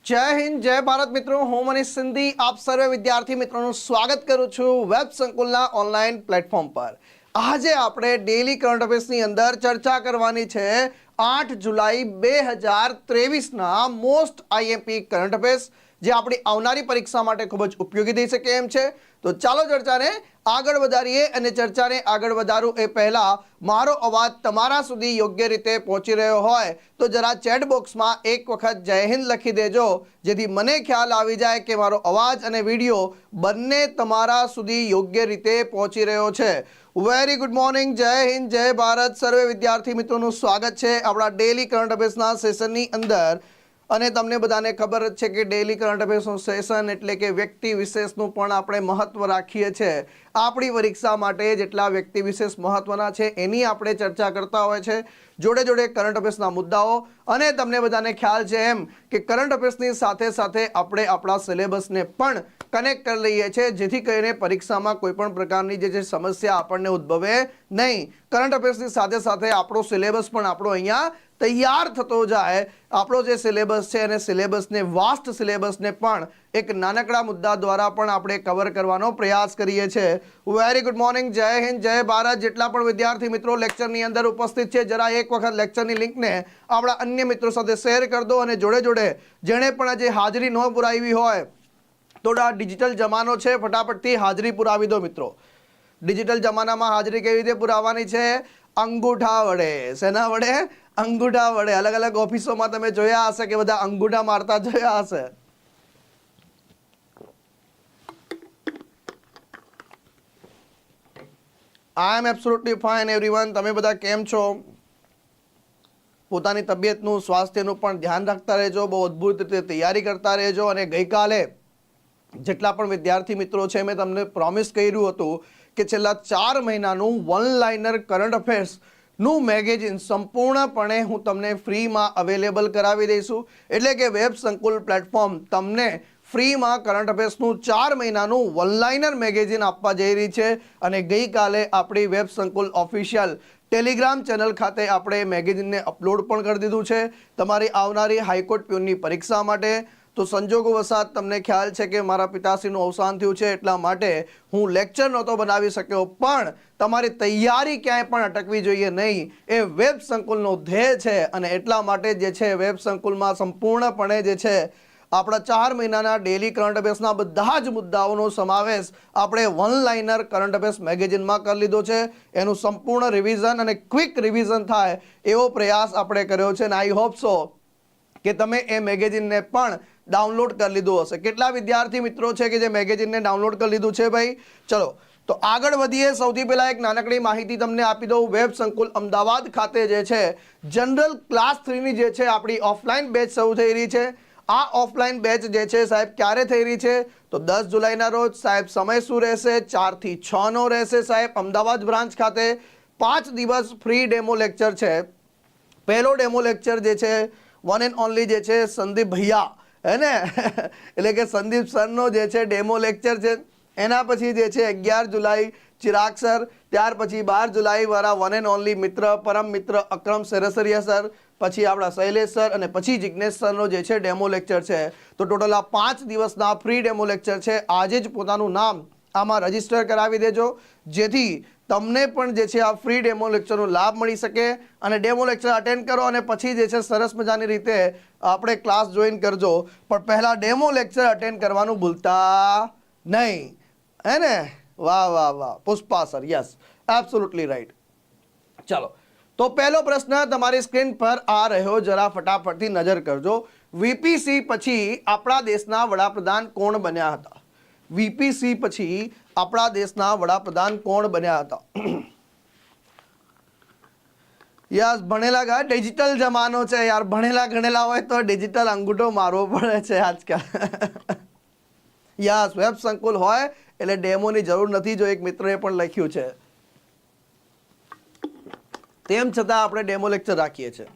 जय हिंद जय भारत मित्रों, હું મનીષ સિંધી આપ સર્વે વિદ્યાર્થી મિત્રોનું સ્વાગત કરું છું વેબ સંકુલના ઓનલાઈન પ્લેટફોર્મ પર। આજે આપણે ડેલી કરંટ અફેર્સની અંદર ચર્ચા કરવાની છે 8 જુલાઈ 2023ના મોસ્ટ આઈએમપી કરંટ અફેર્સ જે આપણી આવનારી પરીક્ષા માટે ખૂબ જ ઉપયોગી થઈ શકે એમ છે। તો ચાલો ચર્ચાને આગળ વધારીએ અને ચર્ચાને આગળ વધારું એ પહેલા મારો અવાજ તમારા સુધી યોગ્ય રીતે પહોંચી રહ્યો હોય તો જરા ચેટ બોક્સમાં એક વખત જય હિન્દ લખી દેજો, જેથી મને ખ્યાલ આવી જાય કે મારો અવાજ અને વિડીયો બંને તમારા સુધી યોગ્ય રીતે પહોંચી રહ્યો છે। વેરી ગુડ મોર્નિંગ, જય હિન્દ જય ભારત સર્વે વિદ્યાર્થી મિત્રોનું સ્વાગત છે આપણા ડેલી કરંટ અફેર્સના સેશનની અંદર। અને તમને બધાને ખબર જ છે કે ડેલી કરંટ અફેર્સનું સેશન એટલે કે વ્યક્તિ વિશેષનું પણ આપણે મહત્વ રાખીએ છીએ। આપણી પરીક્ષા માટે જેટલા વ્યક્તિ વિશેષ મહત્વના છે એની આપણે ચર્ચા કરતા હોય છે, જોડે જોડે કરંટ અફેર્સના મુદ્દાઓ, અને તમને બધાને ખ્યાલ છે એમ કે કરંટ અફેર્સની સાથે સાથે આપણે આપણા સિલેબસને પણ કનેક્ટ કરી લઈએ છીએ, જેથી કરીને પરીક્ષામાં કોઈ પણ પ્રકારની જે સમસ્યા આપણને ઉદ્ભવે નહીં। કરંટ અફેર્સની સાથે સાથે આપણો સિલેબસ પણ આપણો અહીંયા તૈયાર થતો જાય। આપણો જે સિલેબસ છે અને સિલેબસને વાસ્ટ સિલેબસને પણ એક નાનકડા મુદ્દા દ્વારા પણ આપણે કવર કરવાનો પ્રયાસ કરીએ છીએ। વેરી ગુડ મોર્નિંગ, જય હિન્દ જય ભારત। જેટલા પણ વિદ્યાર્થી મિત્રો લેક્ચરની અંદર ઉપસ્થિત છે જરા એક વખત લેક્ચરની લિંકને આપણા અન્ય મિત્રો સાથે શેર કરી દો, અને જોડે જોડે જેણે પણ આજે હાજરી ન પુરાવી હોય તો ડિજિટલ જમાનો છે, ફટાફટથી હાજરી પુરાવી દો મિત્રો। ડિજિટલ જમાનામાં હાજરી કેવી રીતે પુરાવવાની છે? અંગૂઠા વડે। શેના વડે? અંગૂઠા વડે। અલગ અલગ ઓફિસોમાં તમે જોયા હશે કે બધા અંગૂઠા મારતા જોયા હશે। આઈ એમ એબ્સોલ્યુટલી ફાઇન એવરીવન। તમે બધા કેમ છો? પોતાની તબિયતનું, સ્વાસ્થ્યનું પણ ધ્યાન રાખતા રહેજો, બહુ અદ્ભુત રીતે તૈયારી કરતા રહેજો। અને ગઈકાલે જેટલા પણ વિદ્યાર્થી મિત્રો છે મેં તમને પ્રોમિસ કર્યું હતું કે છેલ્લા 4 મહિનાનું વન લાઇનર કરંટ અફેર્સ નું મેગેઝિન સંપૂર્ણપણે હું તમને ફ્રીમાં અવેલેબલ કરાવી દઈશું। એટલે કે વેબ સંકુલ પ્લેટફોર્મ તમને ફ્રીમાં કરંટ અફેર્સનું 4 મહિનાનું વન લાઇનર મેગેઝિન આપવા જઈ રહી છે। અને ગઈકાલે આપણી વેબ સંકુલ ઓફિશિયલ ટેલિગ્રામ ચેનલ ખાતે આપણે મેગેઝિનને અપલોડ પણ કરી દીધું છે તમારી આવનારી હાઈકોર્ટ પ્યુનની પરીક્ષા માટે। તો સંજોગો વસાત તમને ખ્યાલ છે કે મારા પિતાશ્રીનું અવસાન થયું છે, એટલા માટે હું લેક્ચર નહોતો બનાવી શક્યો, પણ તમારી તૈયારી ક્યાંય પણ અટકવી જોઈએ નહીં, એ વેબ સંકુલનો ધ્યેય છે। અને એટલા માટે જે છે વેબ સંકુલમાં સંપૂર્ણપણે જે છે આપણા 4 મહિનાના ડેલી કરંટ અફેર્સના બધા જ મુદ્દાઓનો સમાવેશ આપણે વન લાઇનર કરંટ અફેર્સ મેગેઝિનમાં કરી લીધો છે। એનું સંપૂર્ણ રિવિઝન અને ક્વિક રિવિઝન થાય એવો પ્રયાસ આપણે કર્યો છે, અને આઈ હોપ સો કે તમે એ મેગેઝિનને પણ ડાઉનલોડ કરી લીધું હશે। કેટલા વિદ્યાર્થી મિત્રો છે કે જે મેગેઝિનને ડાઉનલોડ કરી લીધું છે ભાઈ? ચલો તો આગળ વધીએ। સૌથી પહેલા એક નાનકડી માહિતી તમને આપી દઉં। વેબ સંકુલ અમદાવાદ ખાતે જે છે જનરલ ક્લાસ 3ની જે છે આપણી ઓફલાઈન બેચ શરૂ થઈ રહી છે। આ ઓફલાઈન બેચ જે છે સાહેબ ક્યારે થઈ રહી છે? તો 10 જુલાઈના રોજ। સાહેબ સમય શું રહેશે? 4 થી 6 નો રહેશે સાહેબ, અમદાવાદ બ્રાન્ચ ખાતે। 5 દિવસ ફ્રી ડેમો લેક્ચર છે। પહેલો ડેમો લેક્ચર જે છે વન એન્ડ ઓનલી જે છે સંદીપ ભૈયા, હે ને એટલે કે સંદીપ સરનો જે છે ડેમો લેક્ચર છે। એના પછી જે છે 11 જુલાઈ ચિરાગ સર, ત્યાર પછી 12 જુલાઈ વાળા વન એન્ડ ઓનલી મિત્ર પરમ મિત્ર અક્રમ સેરસરિયા સર, પછી આપણા શૈલેષ સર, અને પછી જિજ્ઞેશ સરનો જે છે ડેમો લેક્ચર છે। તો ટોટલ આ 5 દિવસના ફ્રી ડેમો લેક્ચર છે। આજે જ પોતાનું નામ આમાં રજીસ્ટર કરાવી દેજો, જેથી તમને પણ જે છે આ ફ્રી ડેમો લેક્ચરનો લાભ મળી શકે, અને ડેમો લેક્ચર અટેન્ડ કરો અને પછી જે છે સરસ મજાની રીતે આપણે ક્લાસ જોઈન કરજો। પણ પહેલા ડેમો લેક્ચર અટેન્ડ કરવાનું ભૂલતા નહીં, હે ને? વાહ વાહ વાહ Pushpa sir, yes absolutely right. ચાલો તો પહેલો પ્રશ્ન તમારી સ્ક્રીન પર આ રહ્યો, જરા ફટાફટથી નજર કરજો। વીપીસી પછી આપણા દેશના વડાપ્રધાન કોણ બન્યા હતા? વીપીસી પછી આપણા દેશના વડાપ્રધાન કોણ બન્યા હતા? યસ, ભણેલા ગયા। ડિજિટલ જમાનો છે યાર, ભણેલા ગણેલા હોય તો ડિજિટલ અંગૂઠો મારવો પડે છે આજકાલ। યસ, વેબ સંકુલ હોય એટલે ડેમોની જરૂર નથી, જો એક મિત્રએ પણ લખ્યું છે। તેમ છતાં આપણે ડેમો લેક્ચર રાખીએ છીએ।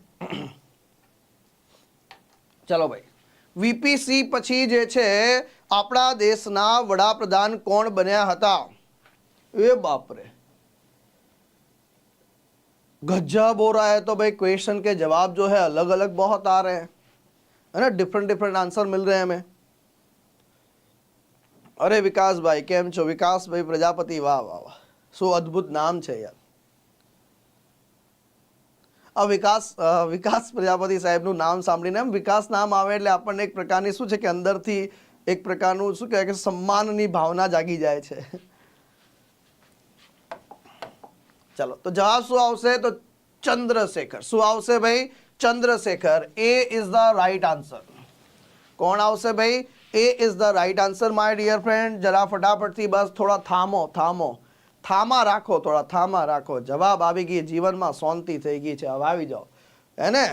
ચલો ભાઈ, વીપીસી પછી જે છે આપણા દેશના વડાપ્રધાન કોણ બન્યા હતા? એ બાપરે, गजब हो रहा है। तो भाई क्वेश्चन के जवाब जो है अलग अलग बहुत आ रहे हैं, है ना, डिफरेंट डिफरेंट आंसर मिल रहे हैं हमें। अरे विकास भाई केम छो? विकास भाई प्रजापति, वाह वाह वाह, શું અદ્ભુત નામ છે યાર। આ વિકાસ પ્રજાપતિ સાહેબનું નામ સાંભળીને એમ વિકાસ નામ આવે એટલે આપણને એક પ્રકારની શું છે કે અંદરથી એક પ્રકારનું શું કહેવાય કે સન્માનની ભાવના જાગી જાય છે। ચલો તો જવાબ શું આવશે? તો ચંદ્રશેખર। શું આવશે ભાઈ? Chandrashekhar. A is the right answer. કોણ આવશે ભાઈ? A is the right answer my dear friend. જરા ફટાફટથી બસ થોડા થામા રાખો, થોડા થામા રાખો। જવાબ આવી ગઈ, જીવનમાં શાંતિ થઈ ગઈ છે, હવે આવી જાઓ, હે ને।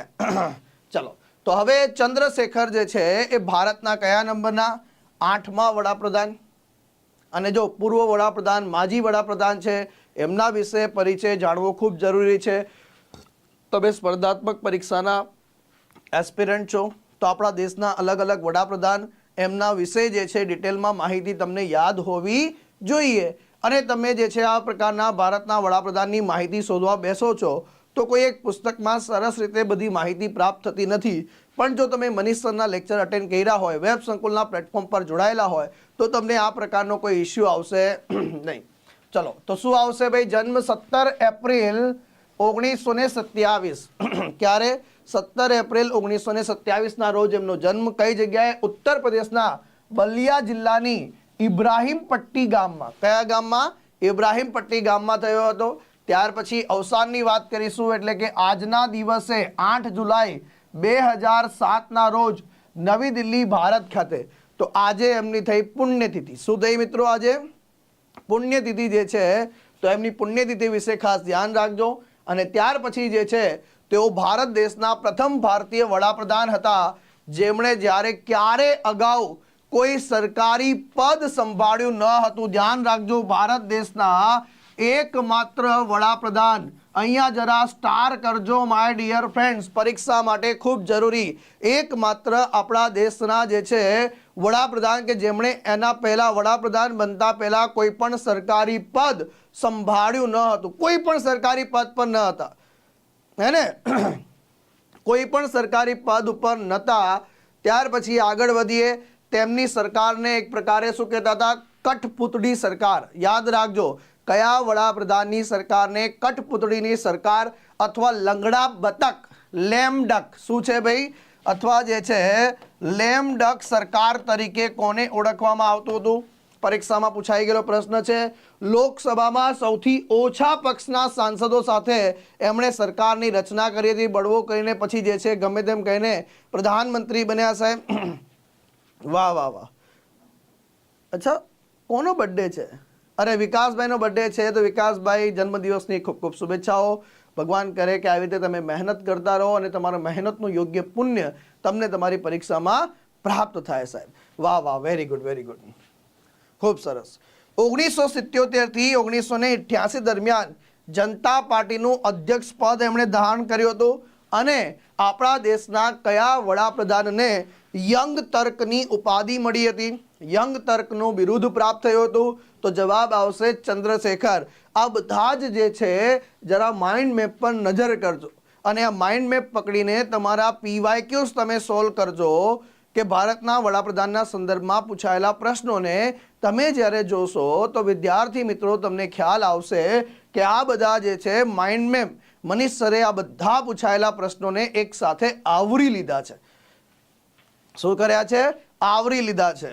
ચલો તો હવે ચંદ્રશેખર જે છે એ ભારતના કયા નંબરના? 8મા વડાપ્રધાન। અને જો પૂર્વ વડાપ્રધાન, માજી વડાપ્રધાન છે, એમના વિશે પરિચય જાણવો ખૂબ જરૂરી છે। તમે સ્પર્ધાત્મક પરીક્ષાના એસ્પિરન્ટ છો તો આપણા દેશના અલગ અલગ વડાપ્રધાન, એમના વિશે જે છે ડિટેલમાં માહિતી તમને યાદ હોવી જોઈએ। અને તમે જે છે આ પ્રકારના ભારતના વડાપ્રધાનની માહિતી શોધવા બેસો છો તો કોઈ એક પુસ્તકમાં સરસ રીતે બધી માહિતી પ્રાપ્ત થતી નથી। પણ જો તમે મનીષ સરના લેક્ચર અટેન્ડ કર્યા હોય, વેબ સંકુલના પ્લેટફોર્મ પર જોડાયેલા હોય તો તમને આ પ્રકારનો કોઈ ઇસ્યુ આવશે નહીં। ચલો તો શું આવશે ભાઈ? જન્મ 17 એપ્રિલ 1927। ક્યારે? 17 એપ્રિલ 1927ના રોજ એમનો જન્મ કઈ જગ્યાએ? ઉત્તર પ્રદેશના બલિયા જિલ્લાની ઇબ્રાહીમપટ્ટી ગામમાં। કયા ગામમાં? ઇબ્રાહીમપટ્ટી ગામમાં થયો હતો। ત્યાર પછી અવસાનની વાત કરીશું, એટલે કે આજના દિવસે 8 જુલાઈ 2007ના રોજ નવી દિલ્હી ભારત ખાતે। તો આજે એમની થઈ પુણ્યતિથિ। શું થઈ મિત્રો? આજે પુણ્યતિથિ જે છે તો એમની પુણ્યતિથિ વિશે ખાસ ધ્યાન રાખજો। અને ત્યાર પછી જે છે તેઓ ભારત દેશના પ્રથમ ભારતીય વડાપ્રધાન હતા જેમણે જ્યારે ક્યારે અગાઉ કોઈ સરકારી પદ સંભાળ્યું ન હતું। ધ્યાન રાખજો, ભારત દેશના એકમાત્ર વડાપ્રધાન। અહીંયા જરા સ્ટાર કરજો માય ડિયર ફ્રેન્ડ્સ, પરીક્ષા માટે ખૂબ જરૂરી। એકમાત્ર આપણા દેશના જે છે વડાપ્રધાન કે જેમણે એના પહેલા વડાપ્રધાન બનતા પહેલા કોઈ પણ સરકારી પદ સંભાળ્યું ન હતું। કોઈ પણ સરકારી પદ પર ન હતા, હે ને, કોઈ પણ સરકારી પદ ઉપર નહોતા। ત્યાર પછી આગળ વધીએ, તેમની સરકારને એક પ્રકારે શું કહેતા હતા? કઠપૂતળી સરકાર। યાદ રાખજો, કયા વડાપ્રધાનની સરકારને કઠપૂતળીની સરકાર અથવા લંગડા બતક, લેમ ડક, શું છે ભાઈ? અથવા જે છે લેમ ડક સરકાર તરીકે કોને ઓળખવામાં આવતું હતું? પરીક્ષામાં પૂછાઈ ગયેલો પ્રશ્ન છે। લોકસભામાં સૌથી ઓછા પક્ષના સાંસદો સાથે એમણે સરકારની રચના કરી હતી। બળવો કરીને પછી જે છે ગમે તેમ કહીને પ્રધાનમંત્રી બન્યા સાહેબ। વાહ વાહ વાહ। અચ્છા, કોનો બર્થડે છે? અરે વિકાસભાઈનો બર્થડે છે, તો વિકાસભાઈ જન્મદિવસની ખૂબ ખૂબ શુભેચ્છાઓ। ભગવાન કરે કે આવી રીતે તમે મહેનત કરતા રહો અને તમારા મહેનતનું યોગ્ય પુણ્ય તમને તમારી પરીક્ષામાં પ્રાપ્ત થાય સાહેબ। વાહ વાહ, વેરી ગુડ વેરી ગુડ, ખૂબ સરસ। 1977 થી 1988 દરમિયાન જનતા પાર્ટીનું અધ્યક્ષ પદ એમણે ધારણ કર્યું હતું। અને આપણા દેશના કયા વડાપ્રધાનને યંગ તર્કની ઉપાધિ મળી હતી? યંગ તર્કનું બિરુદ પ્રાપ્ત થયું હતું। તો જવાબ આવશે ચંદ્રશેખર। આ બધા જ જે છે જરા માઇન્ડ મેપ પર નજર કરજો અને આ માઇન્ડ મેપ પકડીને તમારા PYQs તમે સોલ્વ કરજો કે ભારતના વડાપ્રધાનના સંદર્ભમાં પૂછાયેલા પ્રશ્નોને તમે જ્યારે જોશો તો વિદ્યાર્થી મિત્રો તમને ખ્યાલ આવશે કે આ બધા જે છે માઇન્ડ મેપ મનીષ સરે આ બધા પૂછાયેલા પ્રશ્નોને એક સાથે આવરી લીધા છે। શું કર્યા છે? આવરી લીધા છે।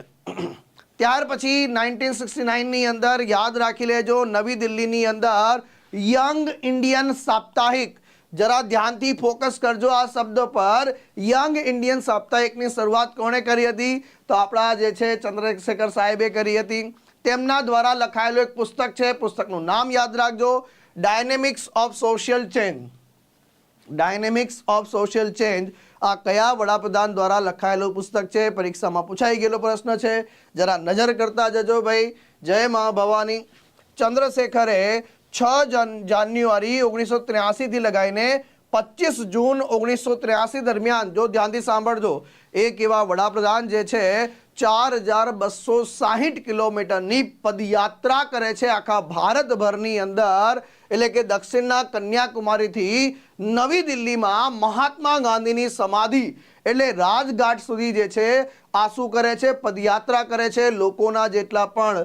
ત્યાર પછી 1969ની અંદર યાદ રાખી લેજો, નવી દિલ્હીની અંદર યંગ ઇન્ડિયન સાપ્તાહિક, જરા ધ્યાનથી ફોકસ કરજો આ શબ્દ પર। યંગ ઇન્ડિયન સાપ્તાહિકની શરૂઆત કોણે કરી હતી? તો આપણા જે છે ચંદ્રશેખર સાહેબે કરી હતી। તેમના દ્વારા લખાયેલું એક પુસ્તક છે, પુસ્તકનું નામ યાદ રાખજો, dynamics of social change. Dynamics of social change આ કયા વડાપ્રધાન દ્વારા લખાયેલું પુસ્તક છે? પરીક્ષામાં પૂછાઈ ગયેલો પ્રશ્ન છે, જરા નજર કરતા જજો ભાઈ। જય મા ભવાની। ચંદ્રશેખરે 6 જાન્યુઆરી 1983 થી લગાવીને 25 જૂન 1983 દરમિયાન, જો ધ્યાનથી સાંભળજો, એક એવા વડાપ્રધાન જે છે 4260 કિલોમીટરની પદયાત્રા કરે છે આખા ભારતભરની અંદર, એટલે કે દક્ષિણના કન્યાકુમારીથી નવી દિલ્હીમાં મહાત્મા ગાંધીની સમાધિ એટલે રાજઘાટ સુધી જે છે આ શું કરે છે, પદયાત્રા કરે છે. લોકોના જેટલા પણ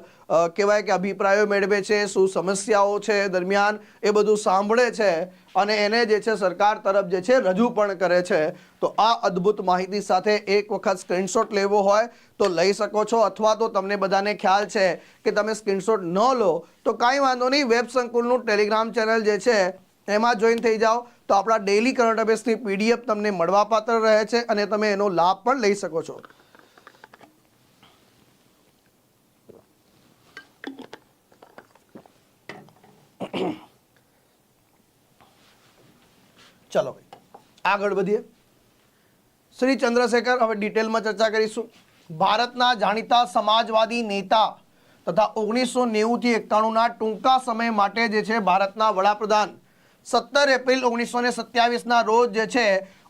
કહેવાય કે અભિપ્રાયો મેળવે છે, શું સમસ્યાઓ છે દરમિયાન એ બધું સાંભળે છે અને એને જે છે સરકાર તરફ જે છે રજૂ પણ કરે છે. તો આ અદ્ભુત માહિતી સાથે એક વખત સ્ક્રીનશોટ લેવો હોય તો લઈ શકો છો, અથવા તો તમને બધાને ખ્યાલ છે કે તમે સ્ક્રીનશોટ ન લો તો કાંઈ વાંધો નહીં, વેબ સંકુલનું ટેલિગ્રામ ચેનલ જે છે એમાં જોઈન થઈ જાઓ તો આપણા ડેઇલી કરંટ અફેર્સની પીડીએફ તમને મળવાપાત્ર રહે છે અને તમે એનો લાભ પણ લઈ શકો છો. ચલો આગળ વધીએ. શ્રી ચંદ્રશેખર, હવે ડિટેલમાં ચર્ચા કરીશું. ભારતના જાણીતા સમાજવાદી નેતા તથા 1990 થી 91ના ટૂંકા સમય માટે જે છે ભારતના વડાપ્રધાન 17 એપ્રિલ 1927ના રોજ જે છે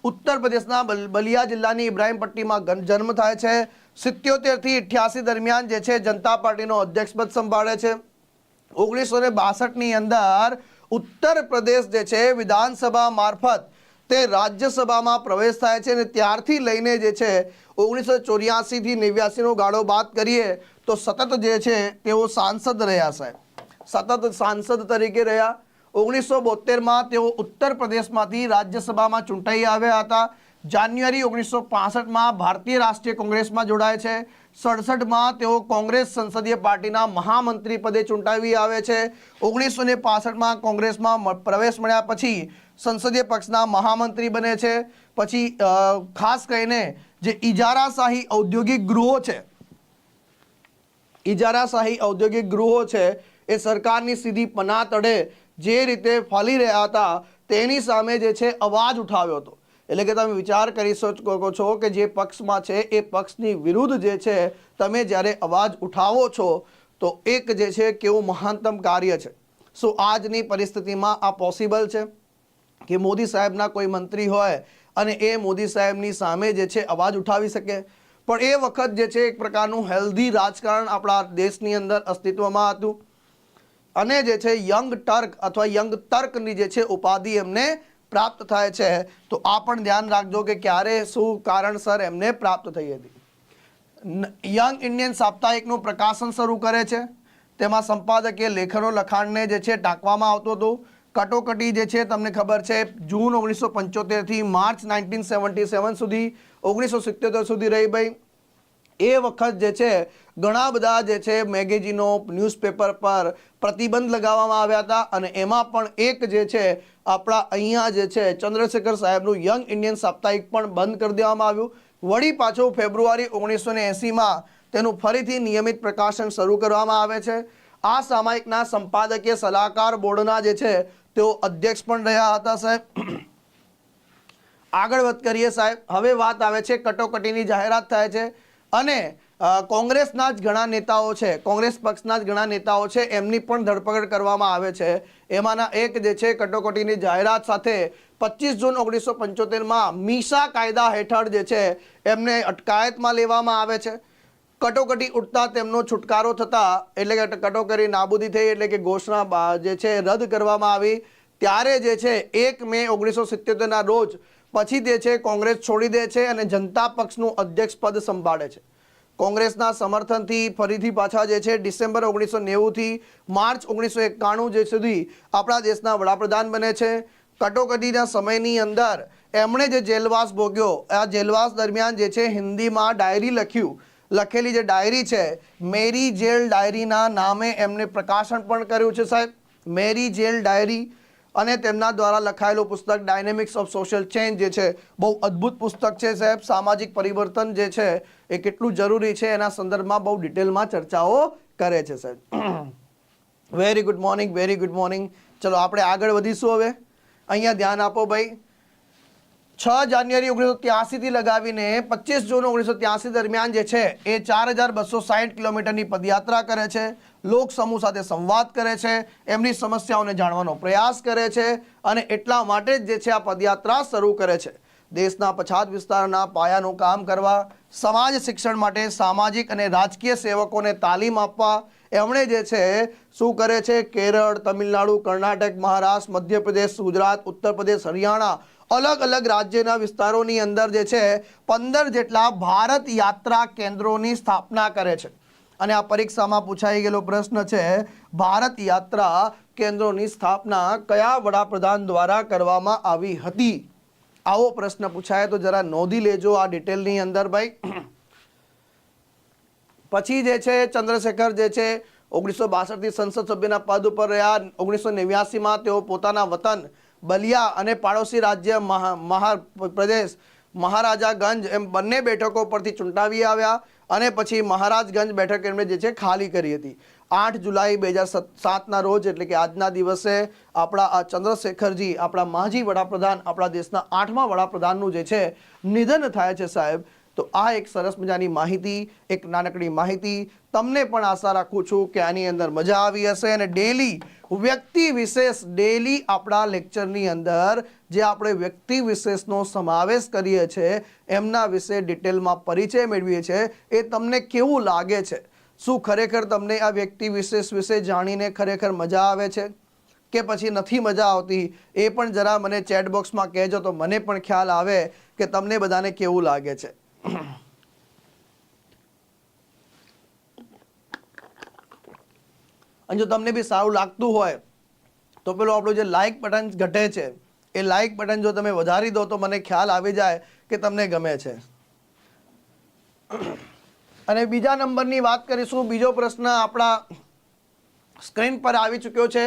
ઉત્તર પ્રદેશના બલિયા જિલ્લાની ઇબ્રાહીમપટ્ટીમાં જન્મ થાય છે. 77 થી 88 દરમિયાન જે છે જનતા પાર્ટીનો અધ્યક્ષપદ સંભાળે છે. 1962ની અંદર ઉત્તર પ્રદેશ જે છે વિધાનસભા મારફત તે રાજ્યસભામાં પ્રવેશ થાય છે અને ત્યારથી લઈને જે છે 1984 થી 89નો ગાળો બાદ કરીએ તો સતત જે છે તેઓ સાંસદ રહ્યા સાહેબ, સતત સાંસદ તરીકે રહ્યા. 1972માં તેઓ ઉત્તર પ્રદેશમાંથી રાજ્યસભામાં ચૂંટાઈ આવ્યા હતા. જાન્યુઆરી 1965માં ભારતીય રાષ્ટ્રીય કોંગ્રેસમાં જોડાય છે. 67માં તેઓ કોંગ્રેસ સંસદીય પાર્ટીના મહામંત્રી પદે ચૂંટાવી આવે છે. 1965માં કોંગ્રેસમાં પ્રવેશ મળ્યા પછી સંસદીય પક્ષના મહામંત્રી બને છે. પછી ખાસ કરીને જે ઇજારાશાહી ઔદ્યોગિક ગૃહો છે, ઇજારાશાહી ઔદ્યોગિક ગૃહો છે એ સરકારની સીધી પના તળે જે રીતે ફાલી રહ્યા હતા તેની સામે જે છે અવાજ ઉઠાવ્યો હતો. એટલે કે તમે વિચાર કરી શકો છો કે જે પક્ષમાં છે એ પક્ષની વિરુદ્ધ જે છે તમે જ્યારે અવાજ ઉઠાવો છો તો એક જે છે કેવું મહાનતમ કાર્ય છે. શું આજની પરિસ્થિતિમાં આ પોસિબલ છે કે મોદી સાહેબના કોઈ મંત્રી હોય અને એ મોદી સાહેબની સામે જે છે અવાજ ઉઠાવી શકે? પણ એ વખત જે છે એક પ્રકારનું હેલ્ધી રાજકારણ આપણા દેશની અંદર અસ્તિત્વમાં હતું અને જે છે યંગ ટર્ક અથવા યંગ તર્કની જે છે ઉપાધિ એમને પ્રાપ્ત થાય છે. તો આ પણ ધ્યાન રાખજો કે ક્યારે શું કારણસર એમને પ્રાપ્ત થઈ હતી. યંગ ઇન્ડિયન સાપ્તાહિકનું પ્રકાશન શરૂ કરે છે. તેમાં સંપાદકીય લેખનો લખાણને જે છે ટાંકવામાં આવતું હતું. કટોકટી જે છે તમને ખબર છે જૂન 1975 થી માર્ચ 1977 સુધી 1977 સુધી રહી ભાઈ. એ વખત જે છે ઘણા બધા જે છે મેગેઝિનો, ન્યૂઝપેપર પર પ્રતિબંધ લગાવવામાં આવ્યા હતા અને એમાં પણ એક જે છે આપણા અહીંયા જે છે ચંદ્રશેખર સાહેબનું યંગ ઇન્ડિયન સાપ્તાહિક પણ બંધ કરી દેવામાં આવ્યું. વળી પાછું ફેબ્રુઆરી 1980માં તેનું ફરીથી નિયમિત પ્રકાશન શરૂ કરવામાં આવે છે. આ સામાયિકના સંપાદકીય સલાહકાર બોર્ડના જે છે તેઓ અધ્યક્ષ પણ રહ્યા હતા સાહેબ. આગળ વાત કરીએ સાહેબ. હવે વાત આવે છે કટોકટીની જાહેરાત થાય છે અને કોંગ્રેસના જ ઘણા નેતાઓ છે, કોંગ્રેસ પક્ષના જ ઘણા નેતાઓ છે એમની પણ ધરપકડ કરવામાં આવે છે. એમાંના એક જે છે કટોકટીની જાહેરાત સાથે 25 જૂન 1975માં મીસા કાયદા હેઠળ જે છે એમને અટકાયતમાં લેવામાં આવે છે. કટોકટી ઉઠતા તેમનો છુટકારો થતા એટલે કે કટોકટી નાબૂદી થઈ એટલે કે ઘોષણા જે છે રદ કરવામાં આવી. ત્યારે જે છે 1 મે 1977ના રોજ પછી તે છે કોંગ્રેસ છોડી દે છે અને જનતા પક્ષનું અધ્યક્ષ પદ સંભાળે છે. કોંગ્રેસના સમર્થનથી ફરીથી પાછા જે છે ડિસેમ્બર 1990 થી માર્ચ 1991 જે સુધી આપણા દેશના વડાપ્રધાન બને છે. કટોકટીના સમયની અંદર એમણે જે જેલવાસ ભોગ્યો, આ જેલવાસ દરમિયાન જે છે હિન્દીમાં ડાયરી લખેલી જે ડાયરી છે મેરી જેલ ડાયરીના નામે એમને પ્રકાશન પણ કર્યું છે સાહેબ, મેરી જેલ ડાયરી. અને તેમના દ્વારા લખાયેલું પુસ્તક ડાયનેમિક્સ ઓફ સોશિયલ ચેન્જ જે છે બહુ અદ્ભુત પુસ્તક છે સાહેબ. સામાજિક પરિવર્તન જે છે એ કેટલું જરૂરી છે એના સંદર્ભમાં બહુ ડિટેલમાં ચર્ચાઓ કરે છે સાહેબ. Very good morning, very good morning. ચલો આપણે આગળ વધીશું. હવે અહીંયા ધ્યાન આપો ભાઈ. 6 જાન્યુઆરી 1983 થી લગાવીને 25 જૂન 1983 દરમિયાન જે છે એ 4260 કિલોમીટરની પદયાત્રા કરે છે. લોક સમૂહ સાથે સંવાદ કરે છે, એમની સમસ્યાઓને જાણવાનો પ્રયાસ કરે છે અને એટલા માટે જ જે છે આ પદયાત્રા શરૂ કરે છે. દેશના પછાત વિસ્તારના પાયાનું કામ કરવા, સમાજ શિક્ષણ માટે સામાજિક અને રાજકીય સેવકોને તાલીમ આપવા એમણે જે છે શું કરે છે, કેરળ, તમિલનાડુ, કર્ણાટક, મહારાષ્ટ્ર, મધ્યપ્રદેશ, ગુજરાત, ઉત્તર પ્રદેશ, હરિયાણા, અલગ અલગ રાજ્યના વિસ્તારોની અંદર જે છે 15 જેટલા ભારત યાત્રા કેન્દ્રોની સ્થાપના કરે છે. અને આ પરીક્ષામાં પૂછાઈ ગયેલો પ્રશ્ન છે, ભારત યાત્રા કેન્દ્રોની સ્થાપના કયા વડાપ્રધાન દ્વારા કરવામાં આવી હતી? આવો પ્રશ્ન પૂછાય તો જરા નોંધી લેજો આ ડિટેલની અંદર ભાઈ. પછી જે છે ચંદ્રશેખર જે છે 1962 થી સંસદ સભ્યના પદ ઉપર રહ્યા. 1989માં તેઓ પોતાના વતન બલિયા અને પાડોશી રાજ્ય મહાપ્રદેશ મહારાજાગંજ એમ બંને બેઠકો પરથી ચૂંટાવી આવ્યા અને પછી મહારાજગંજ બેઠક એમણે જે છે ખાલી કરી હતી. 8 જુલાઈ 2007ના રોજ એટલે કે આજના દિવસે આપણા આ ચંદ્રશેખરજી, આપણા માજી વડાપ્રધાન, આપણા દેશના 8મા વડાપ્રધાનનું જે છે નિધન થાય છે સાહેબ. તો આ એક સરસ મજાની માહિતી, એક નાનકડી માહિતી. તમને પણ આશા રાખું છું કે આની અંદર મજા આવી હશે. અને ડેલી વ્યક્તિ વિશેષ, ડેલી આપણા લેક્ચરની અંદર જે આપણે વ્યક્તિ વિશેષનો સમાવેશ કરીએ છીએ, એમના વિશે ડિટેલમાં પરિચય મેળવીએ છીએ, એ તમને કેવું લાગે છે? શું ખરેખર તમને આ વ્યક્તિ વિશેષ વિશે જાણીને ખરેખર મજા આવે છે કે પછી નથી મજા આવતી? એ પણ જરા મને ચેટ બોક્સમાં કહેજો તો મને પણ ખ્યાલ આવે કે તમને બધાને કેવું લાગે છે. અને જો તમને બી સારું લાગતું હોય તો પેલું આપણું જે લાઈક બટન ઘટે છે, એ લાઈક બટન જો તમે વધારી દો તો મને ખ્યાલ આવી જાય કે તમને ગમે છે. અને બીજા નંબરની વાત કરીશું. બીજો પ્રશ્ન આપણા સ્ક્રીન પર આવી ચૂક્યો છે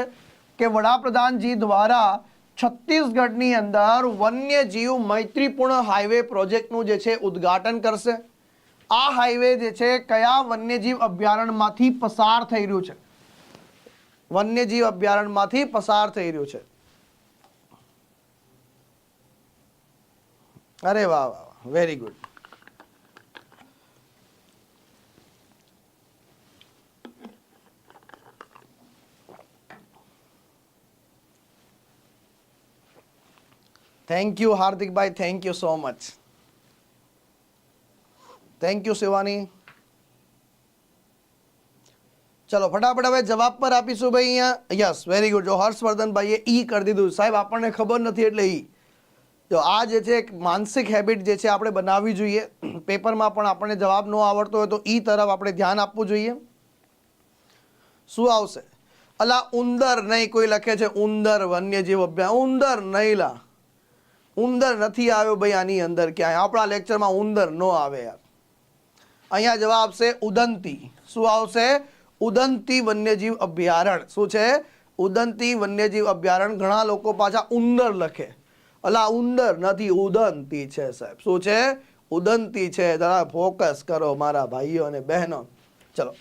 કે વડાપ્રધાનજી દ્વારા છત્તીસગઢની અંદર વન્યજીવ મૈત્રીપૂર્ણ હાઈવે પ્રોજેક્ટનું જે છે ઉદ્ઘાટન કરશે. આ હાઈવે જે છે કયા વન્યજીવ અભયારણ્યમાંથી પસાર થઈ રહ્યું છે? વન્યજીવ અભયારણ્યમાંથી પસાર થઈ રહ્યું છે. અરે વાહ વાહ, very good. Thank you Hardikbhai, thank you so much. Thank you Shivani. ચલો ફટાફટ હવે જવાબ પર આપીશું ભાઈ અહીંયા. Yes, very good. જો હર્ષવર્ધનભાઈએ ઈ કરી દીધું. સાહેબ આપણને ખબર નથી એટલે ઈ. જો આ જે છે એક માનસિક હેબિટ જે છે આપણે બનાવવી જોઈએ. પેપરમાં પણ આપણને જવાબ ન આવડતો હોય તો ઈ તરફ આપણે ધ્યાન આપવું જોઈએ. શું આવશે? અલા ઉંદર નહીં, કોઈ લખે છે ઉંદર વન્યજીવ અભયારણ્ય. ઉંદર નહીં લા, ઉંદર નથી આવ્યો ભાઈ આની અંદર ક્યાંય. આપણા લેક્ચરમાં ઉંદર ન આવે યાર. અહીંયા જવાબ છે ઉદંતી. શું આવશે? ઉદંતી વન્યજીવ અભયારણ્ય. શું છે? ઉદંતી વન્યજીવ અભયારણ્ય. ઘણા લોકો પાછા ઉંદર લખે. અલા ઉંદર નથી, ઉદંતી છે સાહેબ. શું છે? ઉદંતી છે. જરા ફોકસ કરો મારા ભાઈઓ અને બહેનો. ચલો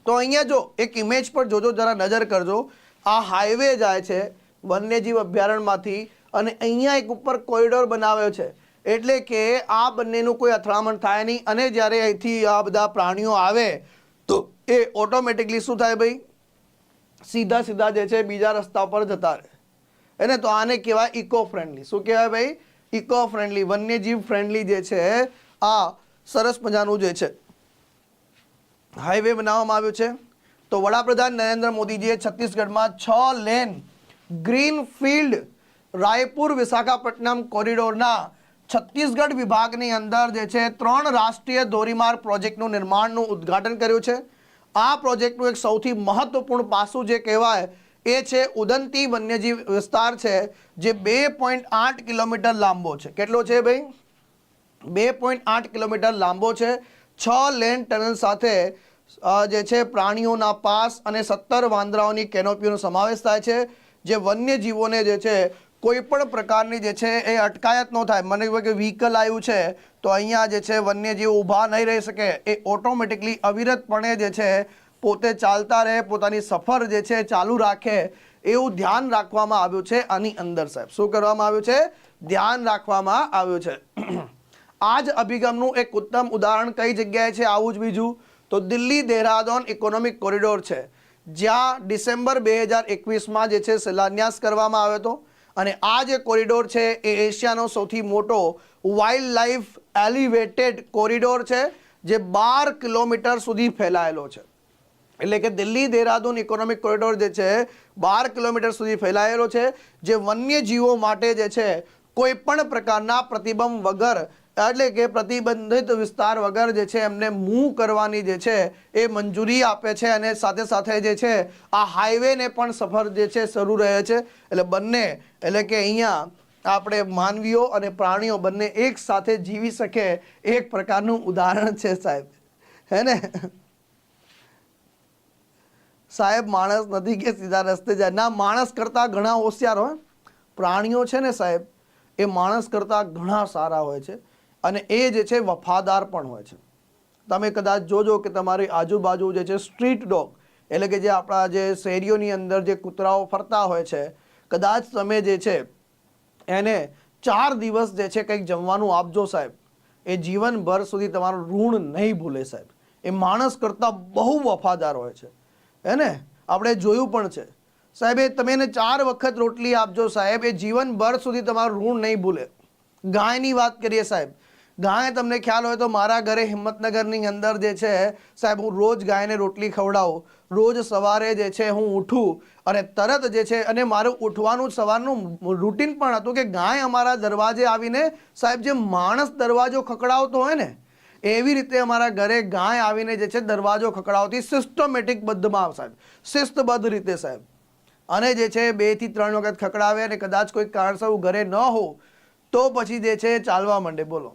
તો અહીંયા જો એક ઇમેજ પર જોજો, જરા નજર કરજો. આ હાઈવે જાય છે વન્યજીવ અભયારણ્યમાંથી અને અહીંયા એક ઉપર કોરિડોર બનાવ્યો છે. એટલે કે આ બંનેનું કોઈ અથડામણ થાય નહીં. અને જ્યારે અહીંથી આ બધા પ્રાણીઓ આવે તો એ ઓટોમેટિકલી શું થાય ભાઈ? સીધા સીધા જે છે બીજા રસ્તા પર જતા રહે. એને તો આને કહેવાય ઇકો ફ્રેન્ડલી. શું કહેવાય ભાઈ? ઇકો ફ્રેન્ડલી, વન્યજીવ ફ્રેન્ડલી જે છે આ સરસ મજાનું જે છે હાઈવે બનાવવામાં આવ્યું છે. તો વડાપ્રધાન નરેન્દ્ર મોદીજીએ છત્તીસગઢમાં 6 lane green field Raipur Visakhapatnam કોરિડોરના છત્તીસગઢ વિભાગની અંદર જે છે 3 રાષ્ટ્રીય ધોરીમાર્ગ પ્રોજેક્ટનું નિર્માણનું ઉદ્ઘાટન કર્યું છે. આ પ્રોજેક્ટનું એક સૌથી મહત્વપૂર્ણ પાસું જે કહેવાય એ છે ઉદંતી વન્યજીવ વિસ્તાર છે, જે 2.8 કિલોમીટર લાંબો છે. કેટલો છે ભાઈ? 2.8 કિલોમીટર લાંબો છે. 6 લેન ટનલ સાથે જે છે પ્રાણીઓના પાસ અને 17 વાંદરાઓની કેનોપીનો સમાવેશ થાય છે, જે વન્યજીવોને જે છે કોઈ પણ પ્રકારની જે છે એ અટકાયત ન થાય. મને કહે કે વ્હીકલ આવ્યું છે તો અહીંયા જે છે વન્યજીવ ઊભા નહીં રહી શકે. એ ઓટોમેટિકલી અવિરતપણે જે છે પોતે ચાલતા રહે, પોતાની સફર જે છે ચાલુ રાખે, એવું ધ્યાન રાખવામાં આવ્યું છે આની અંદર સાહેબ. શું કરવામાં આવ્યું છે? ધ્યાન રાખવામાં આવ્યું છે. આ જ અભિગમનું એક ઉત્તમ ઉદાહરણ કઈ જગ્યાએ છે? આવું જ બીજું તો દિલ્હી દેહરાદૂન ઇકોનોમિક કોરિડોર છે, જ્યાં ડિસેમ્બર 2021માં જે છે શિલાન્યાસ કરવામાં આવ્યો હતો. અને આ જે કોરિડોર છે એ એશિયાનો સૌથી મોટો વાઇલ્ડ લાઈફ એલિવેટેડ કોરિડોર છે, જે 12 કિલોમીટર સુધી ફેલાયેલો છે. એટલે કે દિલ્હી દેહરાદૂન ઇકોનોમિક કોરિડોર જે છે 12 કિલોમીટર સુધી ફેલાયેલો છે, જે વન્યજીવો માટે જે છે કોઈ પણ પ્રકારના પ્રતિબંધ વગર, એટલે કે પ્રતિબંધિત વિસ્તાર વગર જે છે એમને મૂવ કરવાની જે છે એ મંજૂરી આપે છે. અને સાથે સાથે જે છે આ હાઈવેને પણ સફર જે છે શરૂ રહે છે. એટલે બંને, એટલે કે અહીંયા આપણે માનવીઓ અને પ્રાણીઓ બંને એક સાથે જીવી શકે એક પ્રકારનું ઉદાહરણ છે સાહેબ, હે ને સાહેબ? માણસ નથી કે સીધા રસ્તે જાય, ના, માણસ કરતાં ઘણા હોશિયાર હોય પ્રાણીઓ છે ને સાહેબ, એ માણસ કરતાં ઘણા સારા હોય છે અને એ જે છે વફાદાર પણ હોય છે. તમે કદાચ જોજો કે તમારી આજુબાજુ જે છે સ્ટ્રીટ ડોગ, એટલે કે જે આપણા જે શેરીઓની અંદર જે કૂતરાઓ ફરતા હોય છે, કદાચ તમે જે છે એને 4 દિવસ જે છે કંઈક જમવાનું આપજો સાહેબ, એ જીવનભર સુધી તમારું ઋણ નહીં ભૂલે સાહેબ. એ માણસ કરતાં બહુ વફાદાર હોય છે, હે ને? આપણે જોયું પણ છે સાહેબ. એ તમે એને 4 વખત રોટલી આપજો સાહેબ, એ જીવનભર સુધી તમારું ઋણ નહીં ભૂલે. ગાયની વાત કરીએ સાહેબ, ગાય, તમને ખ્યાલ હોય તો મારા ઘરે હિંમતનગરની અંદર જે છે સાહેબ, હું રોજ ગાયને રોટલી ખવડાવું. રોજ સવારે જે છે હું ઉઠું અને તરત જે છે, અને મારું ઉઠવાનું સવારનું રૂટીન પણ હતું કે ગાય અમારા દરવાજે આવીને સાહેબ, જે માણસ દરવાજો ખખડાવતો હોય ને એવી રીતે અમારા ઘરે ગાય આવીને જે છે દરવાજો ખખડાવતી, સિસ્ટમેટિક બધમાં સાહેબ, શિસ્તબદ્ધ રીતે સાહેબ. અને જે છે 2 થી 3 વખત ખખડાવે અને કદાચ કોઈ કારણસર ઘરે ન હો તો પછી જે છે ચાલવા માંડે. બોલો.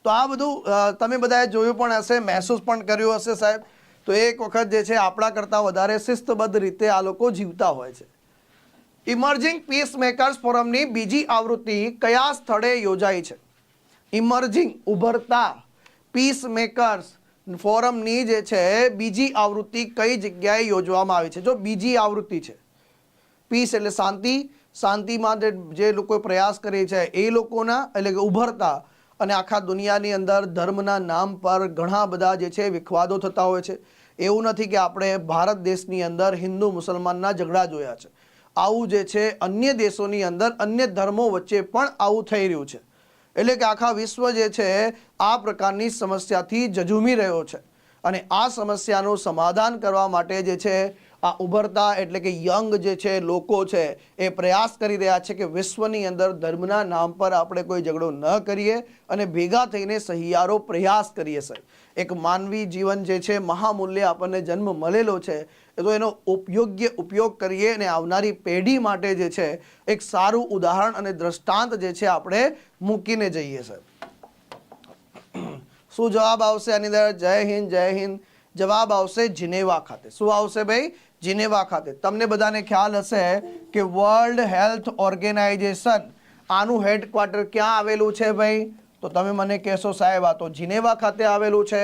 તો આ બધું તમે બધાએ જોયું પણ હશે, મહેસૂસ પણ કર્યું હશે સાહેબ. તો એક વખત જે છે આપણા કરતાં વધારે શિસ્તબદ્ધ રીતે આ લોકો જીવતા હોય છે. ઇમર્જિંગ પીસ મેકર્સ ફોરમની બીજી આવૃત્તિ કયા સ્થળે યોજાઈ છે? ઇમર્જિંગ, ઉભરતા પીસ મેકર્સ ફોરમની જે છે બીજી આવૃત્તિ કઈ જગ્યાએ યોજવામાં આવી છે? જો બીજી આવૃત્તિ છે, પીસ એટલે શાંતિ, શાંતિમાં જે લોકો પ્રયાસ કરે છે એ લોકોના, એટલે કે ઉભરતા. અને આખા દુનિયાની અંદર ધર્મના નામ પર ઘણા બધા જે છે વિખવાદો થતા હોય છે. એવું નથી કે આપણે ભારત દેશની અંદર હિન્દુ મુસલમાનના ઝઘડા જોયા છે. આવું જે છે અન્ય દેશોની અંદર અન્ય ધર્મો વચ્ચે પણ આવું થઈ રહ્યું છે. એટલે કે આખા વિશ્વ જે છે આ પ્રકારની સમસ્યાથી ઝઝૂમી રહ્યો છે. અને આ સમસ્યાનું સમાધાન કરવા માટે જે છે આ ઉભરતા, એટલે કે યંગ જે છે લોકો છે એ પ્રયાસ કરી રહ્યા છે કે વિશ્વની અંદર ધર્મના નામ પર આપણે કોઈ ઝઘડો ન કરીએ અને ભેગા થઈને સહિયારો પ્રયાસ કરીએ સાહેબ. એક માનવી જીવન જે છે મહામૂલ્ય આપણને જન્મ મળેલો છે, તો એનો યોગ્ય ઉપયોગ કરીએ અને આવનારી પેઢી માટે જે છે એક સારું ઉદાહરણ અને દ્રષ્ટાંત જે છે આપણે મૂકીને જઈએ સાહેબ. શું જવાબ આવશે આની અંદર? જય હિન્દ, જય હિન્દ. જવાબ આવશે જીનેવા ખાતે. શું આવશે ભાઈ? જીનેવા ખાતે. તમને બધાને ખ્યાલ હશે કે વર્લ્ડ હેલ્થ ઓર્ગેનાઇઝેશન, આનું હેડક્વાર્ટર ક્યાં આવેલું છે ભાઈ? તો તમે મને કહેશો સાહેબ આ તો જીનેવા ખાતે આવેલું છે.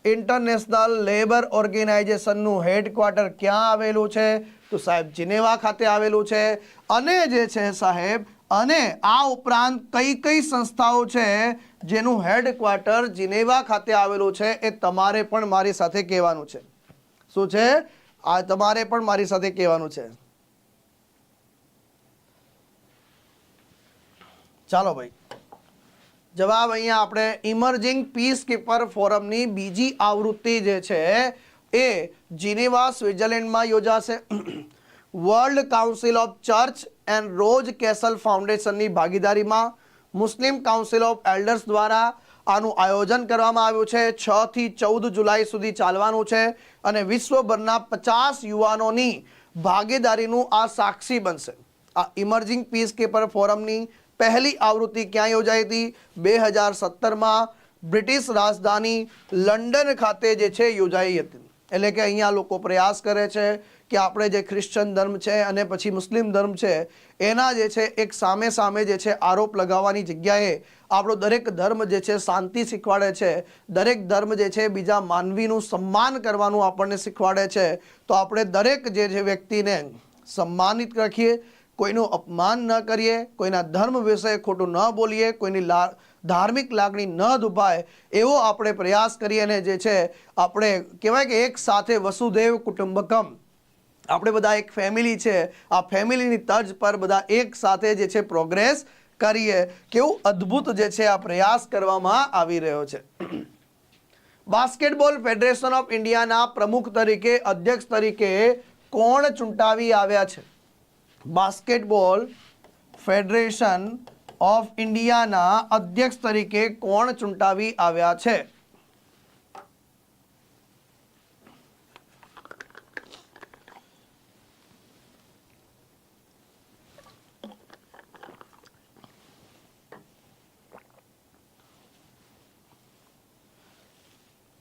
ઇન્ટરનેશનલ લેબર ઓર્ગેનાઇઝેશનનું હેડક્વાર્ટર ક્યાં આવેલું છે? તો સાહેબ જીનેવા ખાતે આવેલું છે. અને જે છે સાહેબ, અને આ ઉપરાંત કઈ કઈ સંસ્થાઓ છે જેનું હેડક્વાર્ટર જીનેવા ખાતે આવેલું છે એ તમારે પણ મારી સાથે કહેવાનું છે. શું છે? આ તમારે પણ મારી સાથે કહેવાનું છે. ચાલો ભાઈ, જવાબ અહીંયા આપણે ઇમર્જિંગ પીસ કીપર ફોરમની બીજી આવૃત્તિ જે છે એ જીનેવા સ્વિટ્ઝરલેન્ડમાં યોજાશે. World Council of Church and Rose Castle ફાઉન્ડેશનની ભાગીદારીમાં મુસ્લિમ કાઉન્સિલ ઓફ એલ્ડર્સ દ્વારા આનું આયોજન કરવામાં આવ્યું છે. 6 થી 14 જુલાઈ સુધી ચાલવાનું છે અને વિશ્વભરના 50 યુવાનોની ભાગીદારીનું આ સાક્ષી બનશે. આ ઇમર્જિંગ પીસ કીપર ફોરમની પહેલી આવૃત્તિ ક્યાં યોજાઈ હતી? 2017માં બ્રિટિશ રાજધાની લંડન ખાતે જે છે યોજાઈ હતી. એટલે કે અહીંયા લોકો પ્રયાસ કરે છે કે આપણે જે ક્રિશ્ચન ધર્મ છે અને પછી મુસ્લિમ ધર્મ છે એના જે છે એક સામે સામે જે છે આરોપ લગાવવાની જગ્યાએ આપણો દરેક ધર્મ જે છે શાંતિ શીખવાડે છે. દરેક ધર્મ જે છે બીજા માનવીનું સન્માન કરવાનું આપણને શીખવાડે છે. તો આપણે દરેક જે છે વ્યક્તિને સન્માનિત રાખીએ, કોઈનું અપમાન ન કરીએ, કોઈના ધર્મ વિશે ખોટું ન બોલીએ, કોઈની ધાર્મિક લાગણી ન દુભાય એવો આપણે પ્રયાસ કરીએ. અને જે છે આપણે કહેવાય કે એક સાથે વસુદેવ કુટુંબકમ, આપણે બધા એક ફેમિલી છે, આ ફેમિલીની તર્જ પર બધા એક સાથે જે છે પ્રોગ્રેસ કરીએ. કેવું અદ્ભુત જે છે આ પ્રયાસ કરવામાં આવી રહ્યો છે. બાસ્કેટબોલ ફેડરેશન ઓફ ઇન્ડિયાના પ્રમુખ તરીકે, અધ્યક્ષ તરીકે કોણ ચૂંટાવી આવ્યા છે? બાસ્કેટબોલ ફેડરેશન ઓફ ઇન્ડિયાના અધ્યક્ષ તરીકે કોણ ચૂંટાવી આવ્યા છે?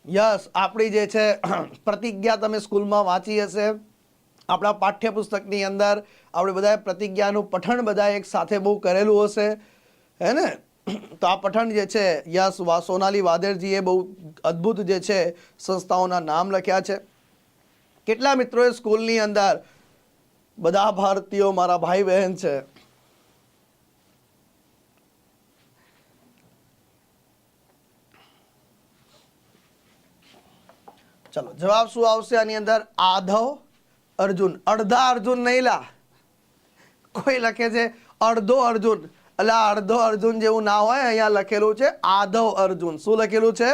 યસ, આપણી જે છે પ્રતિજ્ઞા તમે સ્કૂલમાં વાંચી હશે. આપણા પાઠ્યપુસ્તકની અંદર આપણે બધાએ પ્રતિજ્ઞાનું પઠન બધા એક સાથે બહુ કરેલું હશે, હે ને? તો આ પઠન જે છે, યસ, સોનાલી વાદેરજીએ બહુ અદ્ભુત જે છે સંસ્થાઓના નામ લખ્યા છે. કેટલા મિત્રોએ સ્કૂલની અંદર, બધા ભારતીયો મારા ભાઈ બહેન છે. ચલો, જવાબ શું આવશે આની અંદર? આધવ અર્જુન. અડધા અર્જુન નહીં લા, કોઈ લખે છે અડધો અર્જુન. એટલે અડધો અર્જુન જેવું ના હોય, અહીંયા લખેલું છે આધવ અર્જુન. શું લખેલું છે?